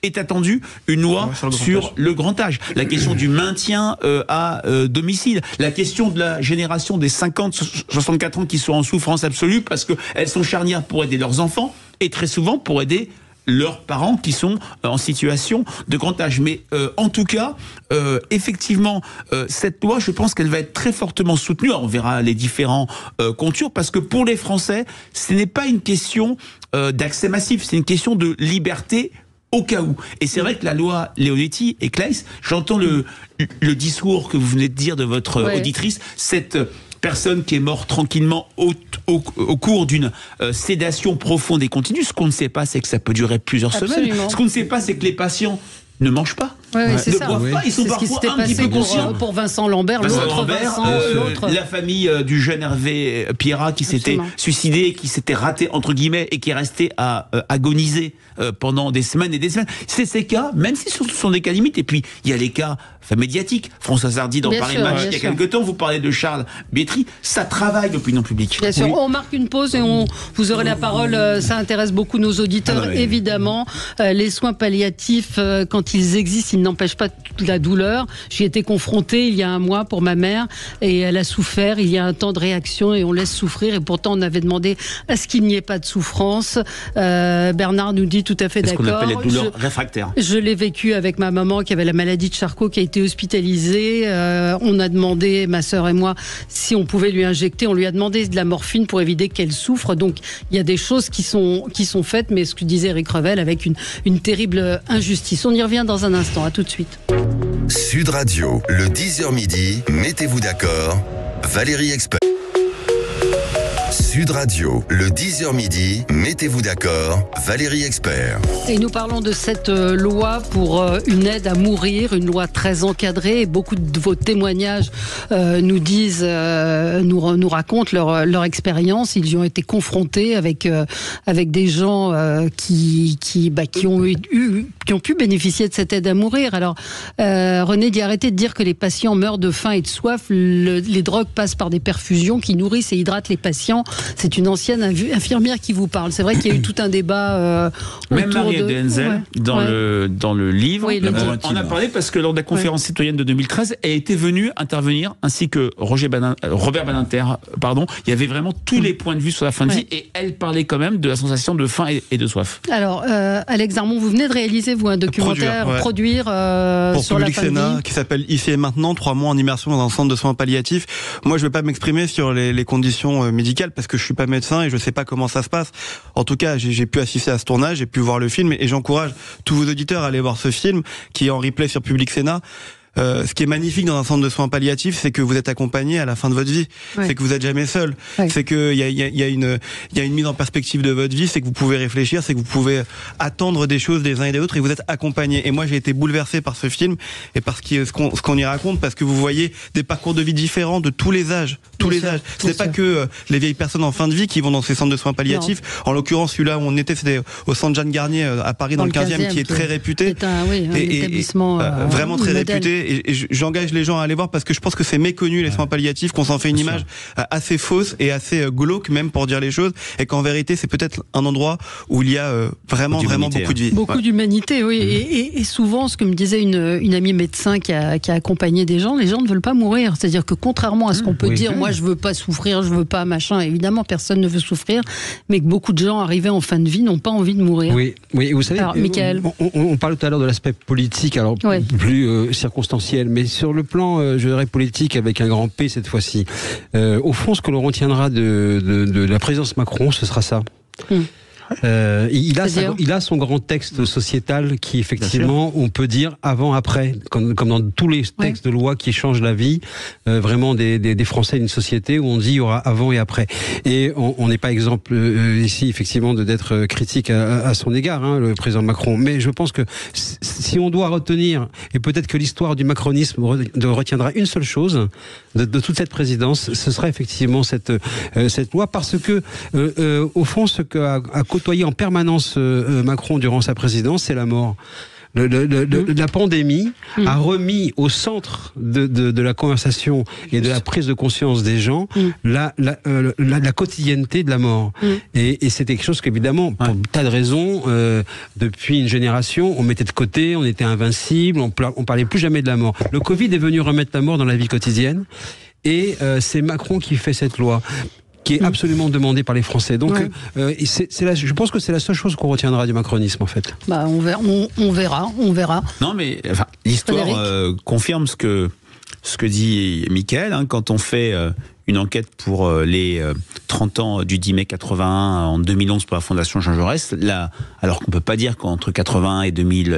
est attendue une loi sur le grand âge, la question du maintien à domicile, la question de la génération des 50-64 ans qui sont en souffrance absolue parce qu'elles sont charnières pour aider leurs enfants et très souvent pour aider leurs parents qui sont en situation de grand âge. Mais en tout cas, effectivement, cette loi, je pense qu'elle va être très fortement soutenue. Alors, on verra les différents contours, parce que pour les Français, ce n'est pas une question d'accès massif, c'est une question de liberté au cas où. Et c'est vrai que la loi Leonetti et Claes, j'entends le discours que vous venez de dire de votre auditrice, cette personne qui est morte tranquillement au cours d'une sédation profonde et continue. Ce qu'on ne sait pas, c'est que ça peut durer plusieurs semaines. Ce qu'on ne sait pas, c'est que les patients ne mangent pas, ne boivent pas, ils sont parfois un petit peu conscients. Pour Vincent Lambert, l'autre. La famille du jeune Hervé Pierrat qui s'était suicidé, qui s'était raté entre guillemets et qui est resté à agoniser pendant des semaines et des semaines. C'est ces cas, même si ce sont des cas limites. Et puis il y a les cas médiatiques. François Hardy dans Paris Match il y a quelques temps, vous parlez de Charles Bietri, ça travaille l'opinion publique. Bien sûr, on marque une pause et vous aurez la parole. Ça intéresse beaucoup nos auditeurs, évidemment. Les soins palliatifs, quand ils existent, ils n'empêchent pas toute la douleur. J'y ai été confrontée il y a 1 mois pour ma mère et elle a souffert. Il y a un temps de réaction et on laisse souffrir. Et pourtant, on avait demandé à ce qu'il n'y ait pas de souffrance. Bernard nous dit tout à fait d'accord. C'est ce qu'on appelle les douleurs réfractaires. Je l'ai vécu avec ma maman qui avait la maladie de Charcot, qui a été hospitalisée. On a demandé, ma sœur et moi, si on pouvait lui injecter. On lui a demandé de la morphine pour éviter qu'elle souffre. Donc, il y a des choses qui sont faites, mais ce que disait Eric Revel, avec une terrible injustice. On y revient dans un instant. À tout de suite. Sud Radio, le 10h midi, mettez-vous d'accord, Valérie Expert. Sud Radio, le 10h midi, mettez-vous d'accord, Valérie Expert. Et nous parlons de cette loi pour une aide à mourir, une loi très encadrée. Et beaucoup de vos témoignages nous disent, nous racontent leur expérience. Ils y ont été confrontés avec des gens qui ont pu bénéficier de cette aide à mourir. Alors, René dit arrêtez de dire que les patients meurent de faim et de soif. Les drogues passent par des perfusions qui nourrissent et hydratent les patients. C'est une ancienne infirmière qui vous parle. C'est vrai qu'il y a eu tout un débat même Marie de Henzel, dans le livre, on a parlé parce que lors de la conférence citoyenne de 2013, elle était venue intervenir, ainsi que Robert Badinter, il y avait vraiment tous les points de vue sur la fin de vie, et elle parlait quand même de la sensation de faim et de soif. Alors, Alex Armand, vous venez de réaliser, vous, un documentaire, produire pour sur Public la fin de Sénat, vie, qui s'appelle Ici et Maintenant, 3 mois en immersion dans un centre de soins palliatifs. Moi, je ne vais pas m'exprimer sur les conditions médicales, parce que je suis pas médecin et je sais pas comment ça se passe. En tout cas, j'ai pu assister à ce tournage, j'ai pu voir le film, et j'encourage tous vos auditeurs à aller voir ce film qui est en replay sur Public Sénat. ce qui est magnifique dans un centre de soins palliatifs, c'est que vous êtes accompagné à la fin de votre vie. C'est que vous êtes jamais seul. C'est que il y a une mise en perspective de votre vie, c'est que vous pouvez réfléchir, c'est que vous pouvez attendre des choses des uns et des autres et vous êtes accompagné. Et moi, j'ai été bouleversé par ce film et par ce qu'on y raconte, parce que vous voyez des parcours de vie différents de tous les âges. Ce n'est pas que les vieilles personnes en fin de vie qui vont dans ces centres de soins palliatifs. En l'occurrence, celui-là où on était, c'était au centre Jeanne Garnier à Paris, dans le 15e, qui est très réputé. C'est un établissement vraiment très modèle. réputé. Et j'engage les gens à aller voir, parce que je pense que c'est méconnu, les soins palliatifs, qu'on s'en fait une image assez fausse et assez glauque même, pour dire les choses, et qu'en vérité c'est peut-être un endroit où il y a vraiment beaucoup de vie. Beaucoup d'humanité, oui. Et souvent, ce que me disait une amie médecin qui a accompagné des gens, les gens ne veulent pas mourir. C'est-à-dire que contrairement à ce qu'on peut dire, moi je veux pas souffrir, je veux pas machin, évidemment personne ne veut souffrir, mais que beaucoup de gens arrivés en fin de vie n'ont pas envie de mourir. Oui, vous savez, alors, Michael, on parle tout à l'heure de l'aspect politique, alors plus circonstanciel, mais sur le plan, je dirais, politique avec un grand P cette fois-ci. Au fond, ce que l'on retiendra de la présidence Macron, ce sera ça. Il a son grand texte sociétal qui, effectivement, on peut dire avant-après, comme dans tous les textes de loi qui changent la vie vraiment des Français d'une société, où on dit il y aura avant et après. Et on n'est pas exemple ici, effectivement, d'être critique à son égard, le président Macron. Mais je pense que si on doit retenir, et peut-être que l'histoire du macronisme retiendra une seule chose de toute cette présidence, ce sera effectivement cette loi, parce que au fond, ce qu'a côtoyé en permanence Macron durant sa présidence, c'est la mort. La pandémie a remis au centre de la conversation et de la prise de conscience des gens la quotidienneté de la mort. Et c'était quelque chose qu'évidemment, pour un tas de raisons, depuis une génération, on mettait de côté, on était invincible, on parlait plus jamais de la mort. Le Covid est venu remettre la mort dans la vie quotidienne, et c'est Macron qui fait cette loi, qui est absolument demandé par les Français. Donc, je pense que c'est la seule chose qu'on retiendra du macronisme, en fait. On verra. Non, mais l'histoire confirme ce que dit Michael. Quand on fait une enquête pour les 30 ans du 10 mai 81 en 2011 pour la Fondation Jean Jaurès, alors qu'on peut pas dire qu'entre 81 et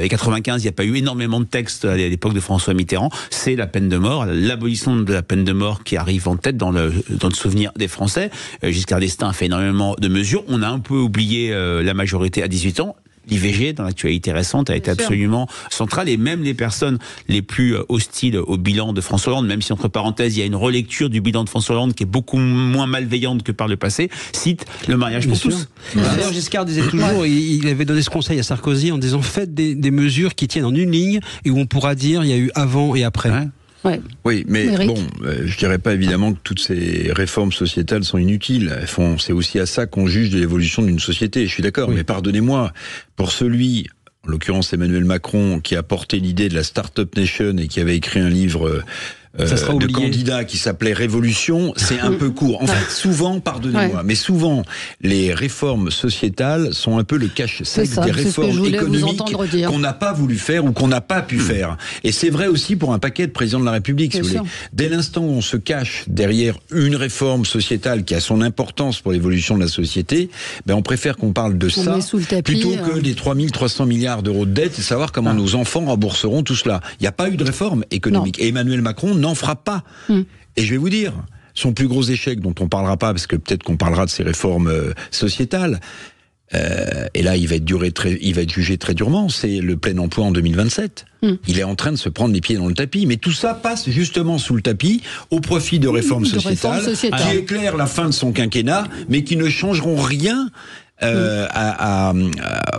95, il n'y a pas eu énormément de textes à l'époque de François Mitterrand, c'est la peine de mort, l'abolition de la peine de mort qui arrive en tête dans le souvenir des Français. Giscard d'Estaing a fait énormément de mesures. On a un peu oublié la majorité à 18 ans. L'IVG, dans l'actualité récente, a été absolument centrale, et même les personnes les plus hostiles au bilan de François Hollande, même si, entre parenthèses, il y a une relecture du bilan de François Hollande qui est beaucoup moins malveillante que par le passé, cite le mariage pour tous. D'ailleurs, Giscard disait toujours, il avait donné ce conseil à Sarkozy en disant, faites des mesures qui tiennent en une ligne et où on pourra dire il y a eu avant et après. Oui, mais Eric, je dirais pas évidemment que toutes ces réformes sociétales sont inutiles. C'est aussi à ça qu'on juge de l'évolution d'une société. Je suis d'accord, mais pardonnez-moi, pour celui, en l'occurrence Emmanuel Macron, qui a porté l'idée de la Startup Nation et qui avait écrit un livre de candidat qui s'appelait Révolution, c'est un peu court. En fait, souvent, pardonnez-moi, mais souvent, les réformes sociétales sont un peu le cache-sec des réformes économiques qu'on n'a pas voulu faire ou qu'on n'a pas pu faire. Et c'est vrai aussi pour un paquet de présidents de la République, si vous voulez. Dès l'instant où on se cache derrière une réforme sociétale qui a son importance pour l'évolution de la société, on préfère qu'on parle de ça plutôt que des 3300 milliards d'euros de dette et savoir comment nos enfants rembourseront tout cela. Il n'y a pas eu de réforme économique. Et Emmanuel Macron n'en fera pas. Et je vais vous dire, son plus gros échec, dont on ne parlera pas, parce que peut-être qu'on parlera de ses réformes sociétales, et là il va être jugé très durement, c'est le plein emploi en 2027. Il est en train de se prendre les pieds dans le tapis, mais tout ça passe justement sous le tapis au profit de réformes sociétales qui éclairent la fin de son quinquennat, mais qui ne changeront rien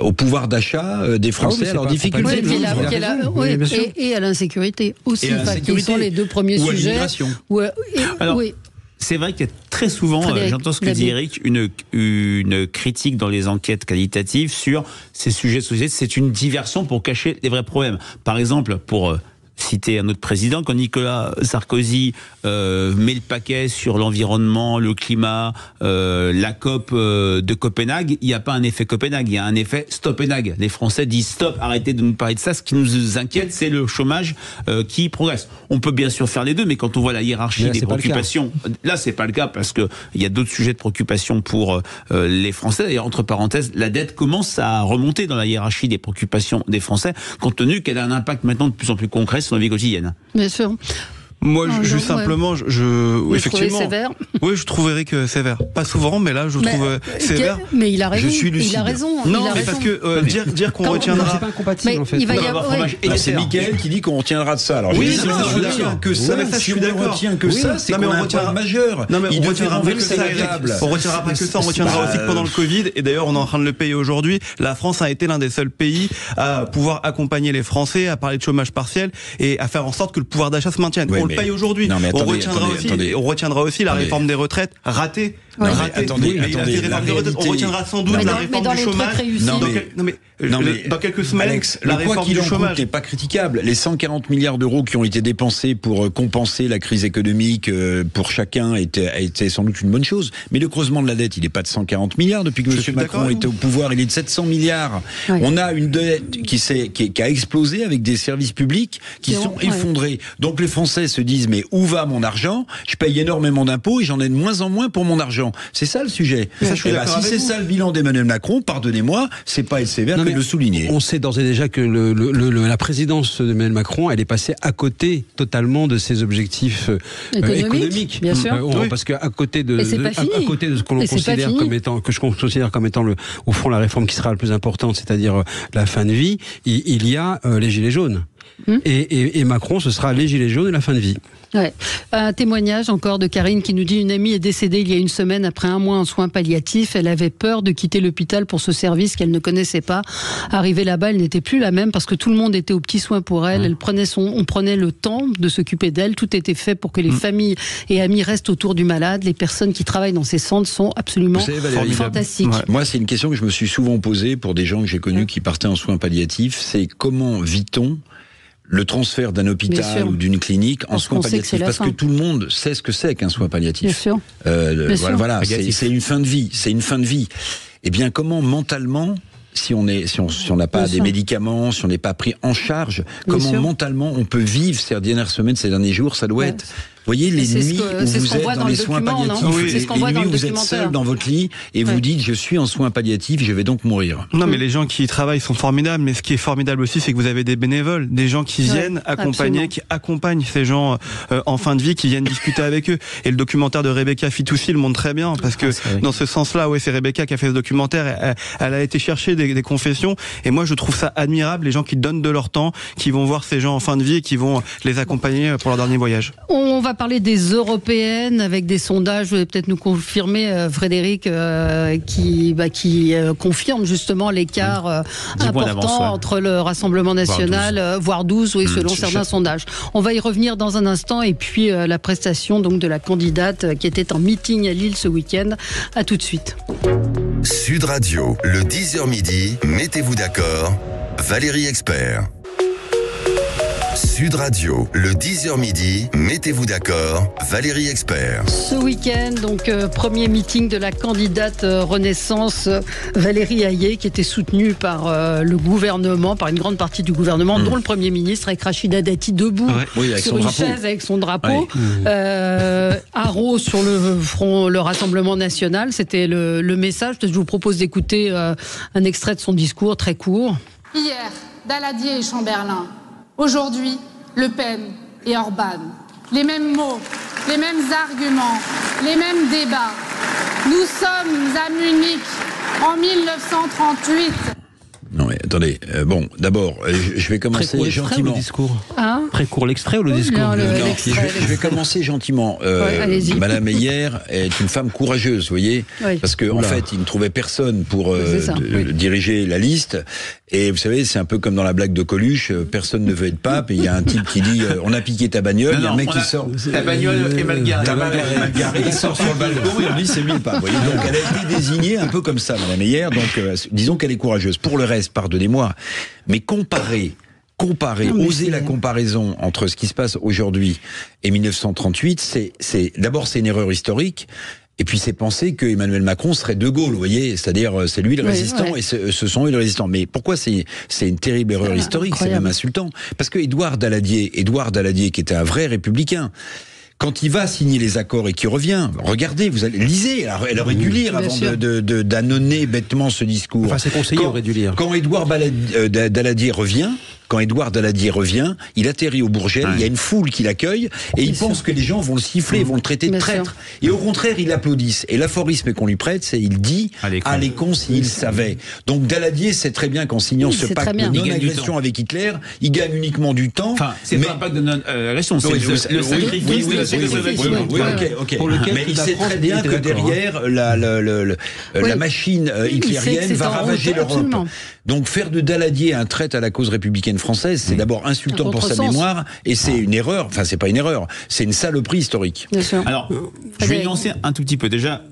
au pouvoir d'achat des Français, à leurs difficultés. Et à l'insécurité aussi, qui sont les deux premiers sujets. C'est vrai qu'il y a très souvent, j'entends ce que dit Eric, une critique dans les enquêtes qualitatives sur ces sujets de société. C'est une diversion pour cacher les vrais problèmes. Par exemple, pour citer un autre président, quand Nicolas Sarkozy met le paquet sur l'environnement, le climat, la COP de Copenhague, il n'y a pas un effet Copenhague, il y a un effet Stopenhague. Les Français disent stop, arrêtez de nous parler de ça. Ce qui nous inquiète, c'est le chômage qui progresse. On peut bien sûr faire les deux, mais quand on voit la hiérarchie des préoccupations, là c'est pas le cas, parce que il y a d'autres sujets de préoccupation pour les Français. Et entre parenthèses, la dette commence à remonter dans la hiérarchie des préoccupations des Français, compte tenu qu'elle a un impact maintenant de plus en plus concret dans la vie quotidienne. Bien sûr. Moi, juste simplement, effectivement, sévère. Oui, je trouve Eric sévère. Pas souvent, mais là, je trouve sévère. Mais il a raison. Je suis lucide. Il a raison. Non, mais parce que dire qu'on retiendra. C'est pas incompatible en fait. Il va y avoir. C'est Mickaël qui dit qu'on retiendra de ça. Alors, Oui, si on ne retient que ça, si on ne retient que ça, c'est qu'on a un point majeur. Non, mais il on devait retiendra pas que ça. On retiendra pas que ça. On retiendra aussi que pendant le Covid, et d'ailleurs, on est en train de le payer aujourd'hui. La France a été l'un des seuls pays à pouvoir accompagner les Français, à parler de chômage partiel et à faire en sorte que le pouvoir d'achat se maintienne. On le paye aujourd'hui. On retiendra aussi la réforme des retraites ratée. On retiendra sans doute la réforme du chômage. Dans quelques semaines, Alex, la le quoi réforme qu'il du en coûte chômage n'est pas critiquable. Les 140 milliards d'euros qui ont été dépensés pour compenser la crise économique pour chacun était sans doute une bonne chose. Mais le creusement de la dette, il n'est pas de 140 milliards depuis que M. Macron était au pouvoir. Il est de 700 milliards. Oui. On a une dette qui a explosé avec des services publics qui sont effondrés. Donc les Français se disent mais où va mon argent ? Je paye énormément d'impôts et j'en ai de moins en moins pour mon argent. C'est ça le sujet. Si c'est ça le bilan d'Emmanuel Macron, pardonnez-moi, c'est pas être sévère que de le souligner. On sait d'ores et déjà que la présidence d'Emmanuel Macron, elle est passée à côté totalement de ses objectifs économiques. Bien sûr. Parce qu'à côté de ce que l'on considère comme étant, que je considère comme étant au fond la réforme qui sera la plus importante, c'est-à-dire la fin de vie, il y a les gilets jaunes. Et Macron, ce sera les gilets jaunes et la fin de vie. Ouais. Un témoignage encore de Karine qui nous dit: une amie est décédée il y a une semaine après un mois en soins palliatifs. Elle avait peur de quitter l'hôpital pour ce service qu'elle ne connaissait pas. Arrivée là-bas, elle n'était plus la même parce que tout le monde était aux petits soins pour elle. On prenait le temps de s'occuper d'elle. Tout était fait pour que les familles et amis restent autour du malade. Les personnes qui travaillent dans ces centres sont absolument fantastiques. Ouais. Moi, c'est une question que je me suis souvent posée pour des gens que j'ai connus qui partaient en soins palliatifs. C'est comment vit-on le transfert d'un hôpital ou d'une clinique en soins palliatifs, parce que tout le monde sait ce que c'est qu'un soin palliatif. Bien sûr. Voilà, c'est une fin de vie. C'est une fin de vie. Eh bien, comment mentalement, si on n'a pas des médicaments, si on n'est pas pris en charge, comment mentalement on peut vivre ces dernières semaines, ces derniers jours, ça doit être. Vous voyez, les nuits où vous êtes dans les soins palliatifs, les nuits où vous êtes seul dans votre lit et vous dites je suis en soins palliatifs, je vais donc mourir. Non, mais les gens qui y travaillent sont formidables, mais ce qui est formidable aussi, c'est que vous avez des bénévoles, des gens qui viennent accompagner, qui accompagnent ces gens en fin de vie, qui viennent discuter avec eux. Et le documentaire de Rebecca Fitoussi le montre très bien, parce que dans ce sens-là, c'est Rebecca qui a fait ce documentaire, elle a été chercher des confessions, et moi je trouve ça admirable, les gens qui donnent de leur temps, qui vont voir ces gens en fin de vie et qui vont les accompagner pour leur dernier voyage. On va parler des européennes avec des sondages. Vous allez peut-être nous confirmer, Frédéric, qui confirme justement l'écart important entre le Rassemblement National, voire 12, selon certains sondages. On va y revenir dans un instant, et puis la prestation donc de la candidate qui était en meeting à Lille ce week-end. À tout de suite. Sud Radio, le 10h midi, mettez-vous d'accord, Valérie Expert. Sud Radio, le 10h midi, mettez-vous d'accord, Valérie Expert. Ce week-end, donc, premier meeting de la candidate Renaissance, Valérie Hayé, qui était soutenue par le gouvernement, par une grande partie du gouvernement, dont le Premier ministre, avec Rachida Dati debout sur une chaise avec son drapeau. Haro sur le front, le Rassemblement National, c'était le message. Je vous propose d'écouter un extrait de son discours très court. Hier, Daladier et Chamberlain. Aujourd'hui, Le Pen et Orban. Les mêmes mots, les mêmes arguments, les mêmes débats. Nous sommes à Munich en 1938. Non mais attendez, d'abord, je vais commencer gentiment. Le discours très court l'extrait ou le discours je vais commencer gentiment. Madame Meyer est une femme courageuse, vous voyez, parce que en fait, il ne trouvait personne pour diriger la liste. Et vous savez, c'est un peu comme dans la blague de Coluche, personne ne veut être pape, et il y a un type qui dit on a piqué ta bagnole, il y a un mec qui sort. Ta bagnole est mal garée. Ta bagnole est mal garée, il sort sur le balcon et on dit c'est lui le pape. Vous voyez, donc elle a été désignée un peu comme ça, Madame Meyer, donc disons qu'elle est courageuse. Pour le reste, pardonnez-moi, mais comparer, oser la comparaison entre ce qui se passe aujourd'hui et 1938, d'abord c'est une erreur historique. Et puis c'est penser que Emmanuel Macron serait De Gaulle, vous voyez, c'est-à-dire c'est lui le résistant et ce sont eux les résistants. Mais pourquoi c'est une terrible erreur historique, c'est même insultant. Parce que Édouard Daladier qui était un vrai républicain, quand il va signer les accords et qu'il revient, regardez, vous allez lisez, elle aurait dû lire avant d'annoncer bêtement ce discours. Enfin, ses conseillers auraient dû lire. Quand Édouard Daladier revient, quand Édouard Daladier revient, il atterrit au Bourget, il y a une foule qui l'accueille, et il pense que les gens vont le siffler, vont le traiter de traître. Et au contraire, ils l'applaudissent. Et l'aphorisme qu'on lui prête, c'est il dit « Ah les cons s'ils savaient ». Donc Daladier sait très bien qu'en signant ce pacte de non-agression avec Hitler, il gagne uniquement du temps. Enfin, c'est pas un pacte de non-agression, c'est le sacrifice de la Tchécoslovaquie. Mais il sait très bien que derrière, la machine hitlérienne va ravager l'Europe. Donc faire de Daladier un traître à la cause républicaine française, c'est d'abord insultant pour sa mémoire, et c'est une erreur, enfin c'est pas une erreur, c'est une saloperie historique. Alors, je vais nuancer un tout petit peu. Déjà,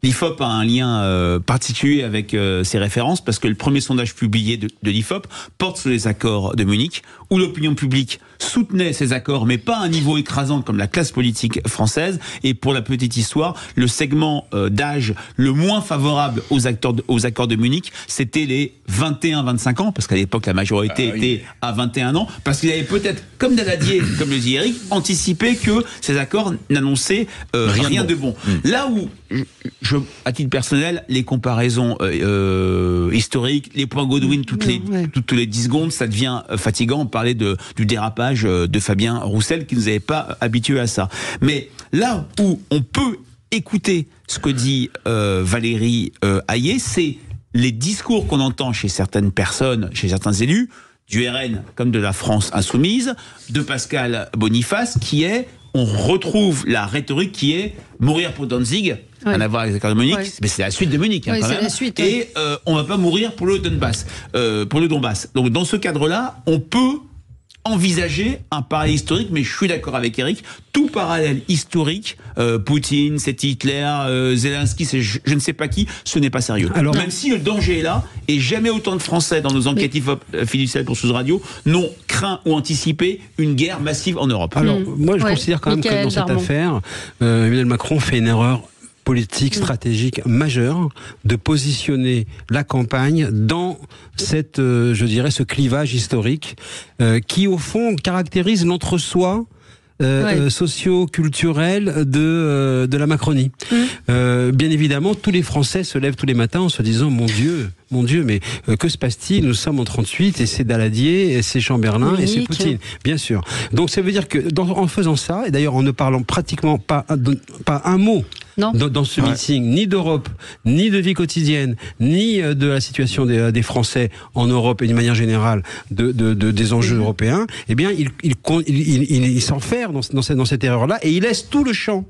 l'IFOP a un lien particulier avec ces références, parce que le premier sondage publié de l'IFOP porte sur les accords de Munich, où l'opinion publique soutenait ces accords, mais pas à un niveau écrasant comme la classe politique française. Et pour la petite histoire, le segment d'âge le moins favorable aux accords de Munich, c'était les 21-25 ans, parce qu'à l'époque la majorité était à 21 ans, parce qu'ils avaient peut-être, comme Daladier, comme le dit Eric, anticipé que ces accords n'annonçaient rien de bon. Là où, à titre personnel, les comparaisons historiques, les points Godwin toutes les 10 secondes, ça devient fatigant. On parlait du dérapage de Fabien Roussel qui ne nous avait pas habitués à ça. Mais là où on peut écouter ce que dit Valérie Hayé, c'est les discours qu'on entend chez certaines personnes, chez certains élus, du RN comme de la France insoumise, de Pascal Boniface, qui est, on retrouve la rhétorique qui est mourir pour Danzig, rien à voir avec les accords de Munich, mais c'est la suite de Munich quand même. Et on va pas mourir pour le Donbass. Donc dans ce cadre-là, on peut envisager un parallèle historique, mais je suis d'accord avec Eric, tout parallèle historique, Poutine, c'est Hitler, Zelensky, c'est je ne sais pas qui, ce n'est pas sérieux. Alors, même si le danger est là, et jamais autant de Français dans nos enquêtes fiduciaires pour Sud Radio n'ont craint ou anticipé une guerre massive en Europe. Alors, moi je considère quand même que dans cette affaire, Emmanuel Macron fait une erreur politique, stratégique majeure de positionner la campagne dans cette, je dirais, ce clivage historique qui, au fond, caractérise l'entre-soi socio-culturel de la Macronie. Bien évidemment, tous les Français se lèvent tous les matins en se disant mon Dieu, mais que se passe-t-il? Nous sommes en 38 et c'est Daladier, et c'est Chamberlain et c'est Poutine, bien sûr. Donc ça veut dire que en faisant ça, et d'ailleurs en ne parlant pratiquement pas un mot dans ce meeting, ni d'Europe, ni de vie quotidienne, ni de la situation des Français en Europe et d'une manière générale des enjeux européens, eh bien il s'enferme dans cette erreur-là et il laisse tout le champ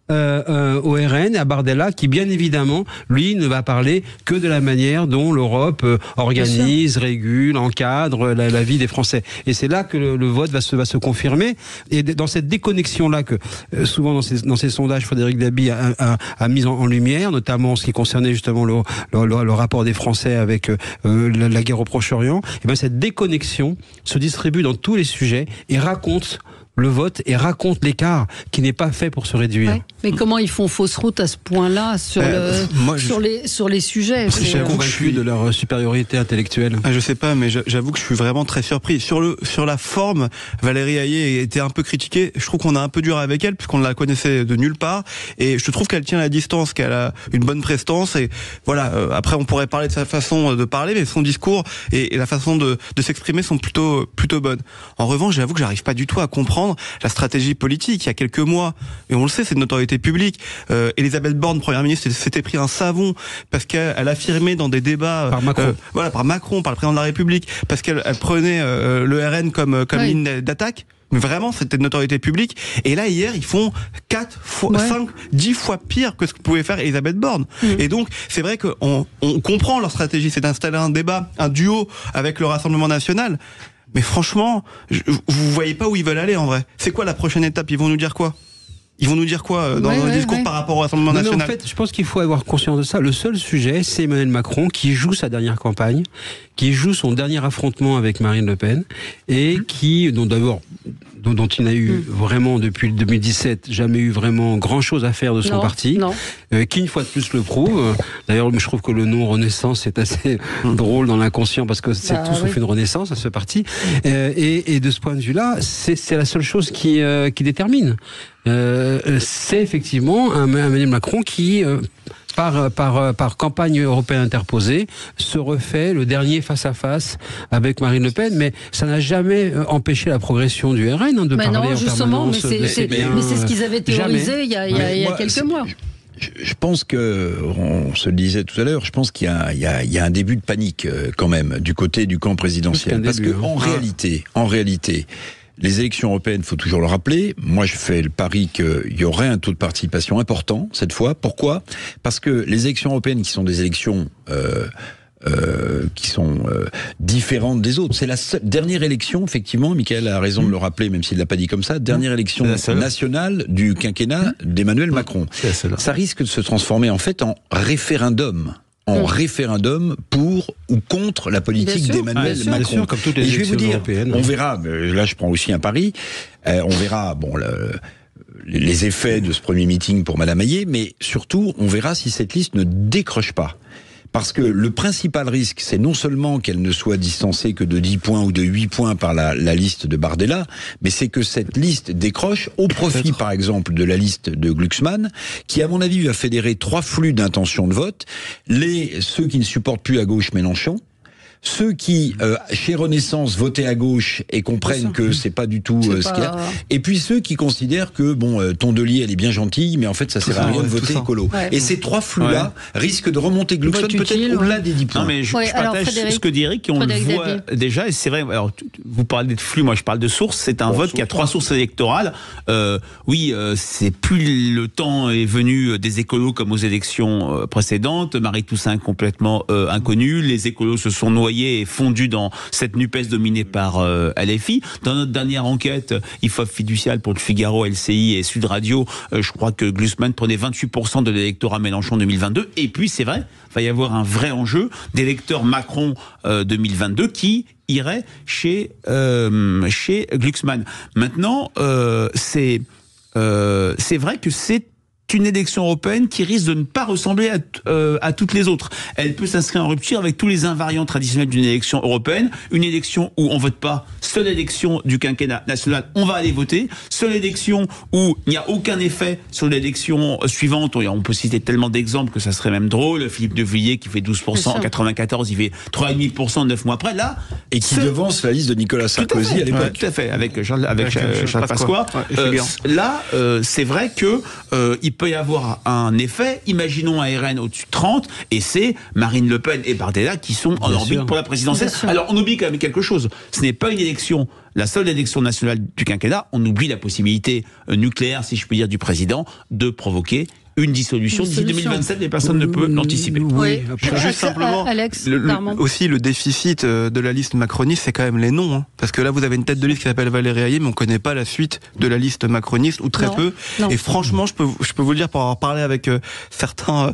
au RN et à Bardella qui bien évidemment lui ne va parler que de la manière dont l'Europe organise, régule, encadre la vie des Français. Et c'est là que le vote va se confirmer. Et dans cette déconnexion là que souvent dans ces sondages Frédéric Dabi a mis en lumière, notamment en ce qui concernait justement le rapport des Français avec la guerre au Proche-Orient, et bien cette déconnexion se distribue dans tous les sujets et raconte le vote et raconte l'écart qui n'est pas fait pour se réduire. Ouais. Mais comment ils font fausse route à ce point-là sur les sujets? Je suis convaincu de leur supériorité intellectuelle. Je sais pas, mais j'avoue que je suis vraiment très surpris. Sur la forme, Valérie Hayé était un peu critiquée. Je trouve qu'on a un peu dur avec elle puisqu'on la connaissait de nulle part. Et je trouve qu'elle tient la distance, qu'elle a une bonne prestance. Et voilà. Après, on pourrait parler de sa façon de parler, mais son discours et la façon de s'exprimer sont plutôt bonnes. En revanche, j'avoue que j'arrive pas du tout à comprendre la stratégie politique. Il y a quelques mois, et on le sait, c'est de notoriété publique, Elisabeth Borne, première ministre, s'était pris un savon parce qu'elle affirmait dans des débats par Macron, par le président de la République, parce qu'elle prenait le RN comme ligne d'attaque. Mais vraiment, c'était de notoriété publique. Et là, hier, ils font 4 fois, 5, 10 fois pire que ce que pouvait faire Elisabeth Borne. Et donc, c'est vrai qu'on comprend leur stratégie, c'est d'installer un débat, un duo avec le Rassemblement national. Mais franchement, vous voyez pas où ils veulent aller en vrai. C'est quoi la prochaine étape? Ils vont nous dire quoi? Ils vont nous dire quoi dans le discours par rapport au Rassemblement national? Mais en fait, je pense qu'il faut avoir conscience de ça. Le seul sujet, c'est Emmanuel Macron qui joue sa dernière campagne, qui joue son dernier affrontement avec Marine Le Pen, et dont il n'a eu vraiment depuis 2017 jamais eu vraiment grand chose à faire de son parti, qui une fois de plus le prouve. D'ailleurs, je trouve que le nom Renaissance est assez drôle dans l'inconscient parce que c'est tout sauf une renaissance à ce parti. Et de ce point de vue-là, c'est la seule chose qui détermine. C'est effectivement un Emmanuel Macron qui par campagne européenne interposée, se refait le dernier face-à-face avec Marine Le Pen, mais ça n'a jamais empêché la progression du RN de parler en permanence. Mais c'est ce qu'ils avaient théorisé il y a quelques mois. Je pense que, on se le disait tout à l'heure, je pense qu'il y a un début de panique quand même du côté du camp présidentiel. Parce que en réalité, les élections européennes, il faut toujours le rappeler, moi je fais le pari qu'il y aurait un taux de participation important cette fois. Pourquoi ? Parce que les élections européennes qui sont des élections qui sont différentes des autres. C'est la dernière élection, effectivement, Mickaël a raison de le rappeler, même s'il ne l'a pas dit comme ça, dernière élection nationale du quinquennat d'Emmanuel Macron. Ça risque de se transformer en fait en référendum. Référendum pour ou contre la politique d'Emmanuel Macron. Sûr, comme toutes les élections européennes. On verra, là je prends aussi un pari, on verra les effets de ce premier meeting pour Madame Hayet, mais surtout on verra si cette liste ne décroche pas. Parce que le principal risque, c'est non seulement qu'elle ne soit distancée que de 10 points ou de 8 points par la liste de Bardella, mais c'est que cette liste décroche au profit, par exemple, de la liste de Glucksmann, qui, à mon avis, va fédérer 3 flux d'intention de vote. Ceux qui ne supportent plus à gauche Mélenchon, ceux qui, chez Renaissance, votaient à gauche et comprennent que c'est pas du tout ce qu'il y a. Et puis ceux qui considèrent que, Tondelier, elle est bien gentille, mais en fait, ça sert à rien de voter écolo. Et ces 3 flux-là risquent de remonter Glucksmann peut-être au-delà des 10 points. Non, mais je partage ce que dit Eric, et on le voit déjà, et c'est vrai, alors, vous parlez de flux, moi je parle de sources, c'est un vote qui a 3 sources électorales. C'est plus le temps est venu des écolos comme aux élections précédentes. Marie Toussaint complètement inconnue. Les écolos se sont noyés et fondu dans cette NUPES dominée par LFI. Dans notre dernière enquête, IFOP fiduciale pour le Figaro, LCI et Sud Radio, je crois que Glucksmann prenait 28% de l'électorat Mélenchon 2022. Et puis, c'est vrai, il va y avoir un vrai enjeu d'électeurs Macron 2022 qui irait chez Glucksmann. Maintenant, c'est vrai que c'est une élection européenne qui risque de ne pas ressembler à toutes les autres. Elle peut s'inscrire en rupture avec tous les invariants traditionnels d'une élection européenne. Une élection où on vote pas, seule élection du quinquennat national, on va aller voter. Seule élection où il n'y a aucun effet sur l'élection suivante. On peut citer tellement d'exemples que ça serait même drôle. Philippe de Villiers qui fait 12% en 94, il fait 3,5% 9 mois après. Là, et qui devance la liste de Nicolas Sarkozy à l'époque. Tout à fait, avec Charles Pasqua. Là, c'est vrai que il peut y avoir un effet. Imaginons un RN au-dessus de 30, et c'est Marine Le Pen et Bardella qui sont en orbite pour la présidentielle. Alors, on oublie quand même quelque chose. Ce n'est pas une élection, la seule élection nationale du quinquennat. On oublie la possibilité nucléaire, si je puis dire, du président de provoquer une dissolution d'ici 2027, mais personne ne peut l'anticiper. Oui. Juste simplement, Alex, aussi le déficit de la liste macroniste, c'est quand même les noms. Parce que là, vous avez une tête de liste qui s'appelle Valérie Hayet, mais on ne connaît pas la suite de la liste macroniste, ou très peu. Non. Et franchement, je peux vous le dire, pour avoir parlé avec certains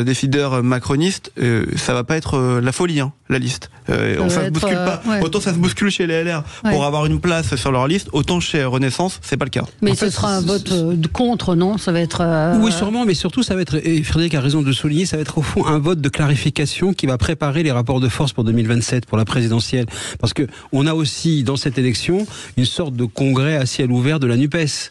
décideurs macronistes, ça va pas être la folie, la liste. Ça se bouscule pas. Autant ça se bouscule chez les LR pour avoir une place sur leur liste, autant chez Renaissance, c'est pas le cas. Mais ce sera un vote contre, non ? Ça va être... Oui, sûrement, mais surtout, ça va être, et Frédéric a raison de souligner, ça va être au fond un vote de clarification qui va préparer les rapports de force pour 2027, pour la présidentielle. Parce que on a aussi, dans cette élection, une sorte de congrès à ciel ouvert de la NUPES.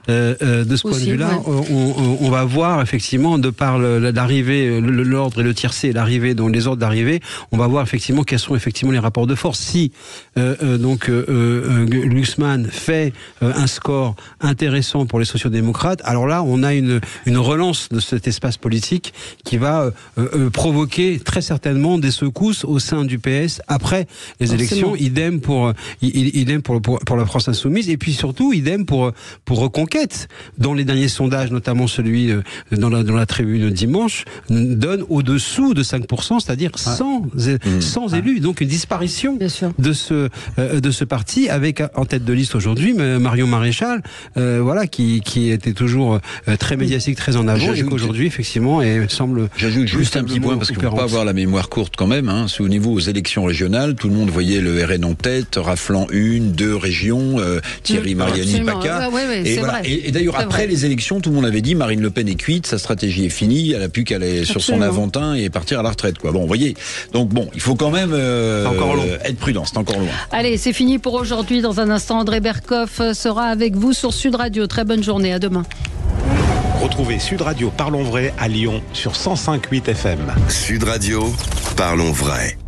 De ce point de vue-là, on va voir effectivement, de par l'arrivée, l'ordre et le tiercé, l'arrivée, donc les ordres d'arrivée, on va voir effectivement quels sont effectivement les rapports de force. Si Glucksmann fait un score intéressant pour les sociodémocrates, alors là, on a une relance de cet espace politique qui va provoquer très certainement des secousses au sein du PS après les élections. Idem pour la France insoumise, et puis surtout idem pour Reconquête. Dans les derniers sondages, notamment celui dans la tribune dimanche, donne au-dessous de 5%, c'est-à-dire 100 élus. Donc une disparition de ce parti, avec en tête de liste aujourd'hui Marion Maréchal, qui était toujours très médiatique, très en avant, et qu'aujourd'hui effectivement semble. J'ajoute juste un petit point, parce qu'on ne peut pas avoir la mémoire courte quand même. Souvenez-vous, aux élections régionales, tout le monde voyait le RN en tête, raflant 1-2 régions, Thierry Mariani, PACA. Et d'ailleurs, après les élections, tout le monde avait dit Marine Le Pen est cuite, sa stratégie est finie, elle a plus qu'à aller sur son Aventin et partir à la retraite. Bon, vous voyez. Donc il faut quand même être prudent, c'est encore loin. Allez, c'est fini pour aujourd'hui. Dans un instant, André Berkoff sera avec vous sur Sud Radio. Très bonne journée, à demain. Retrouvez Sud Radio Parlons Vrai à Lyon sur 105.8 FM. Sud Radio, parlons vrai.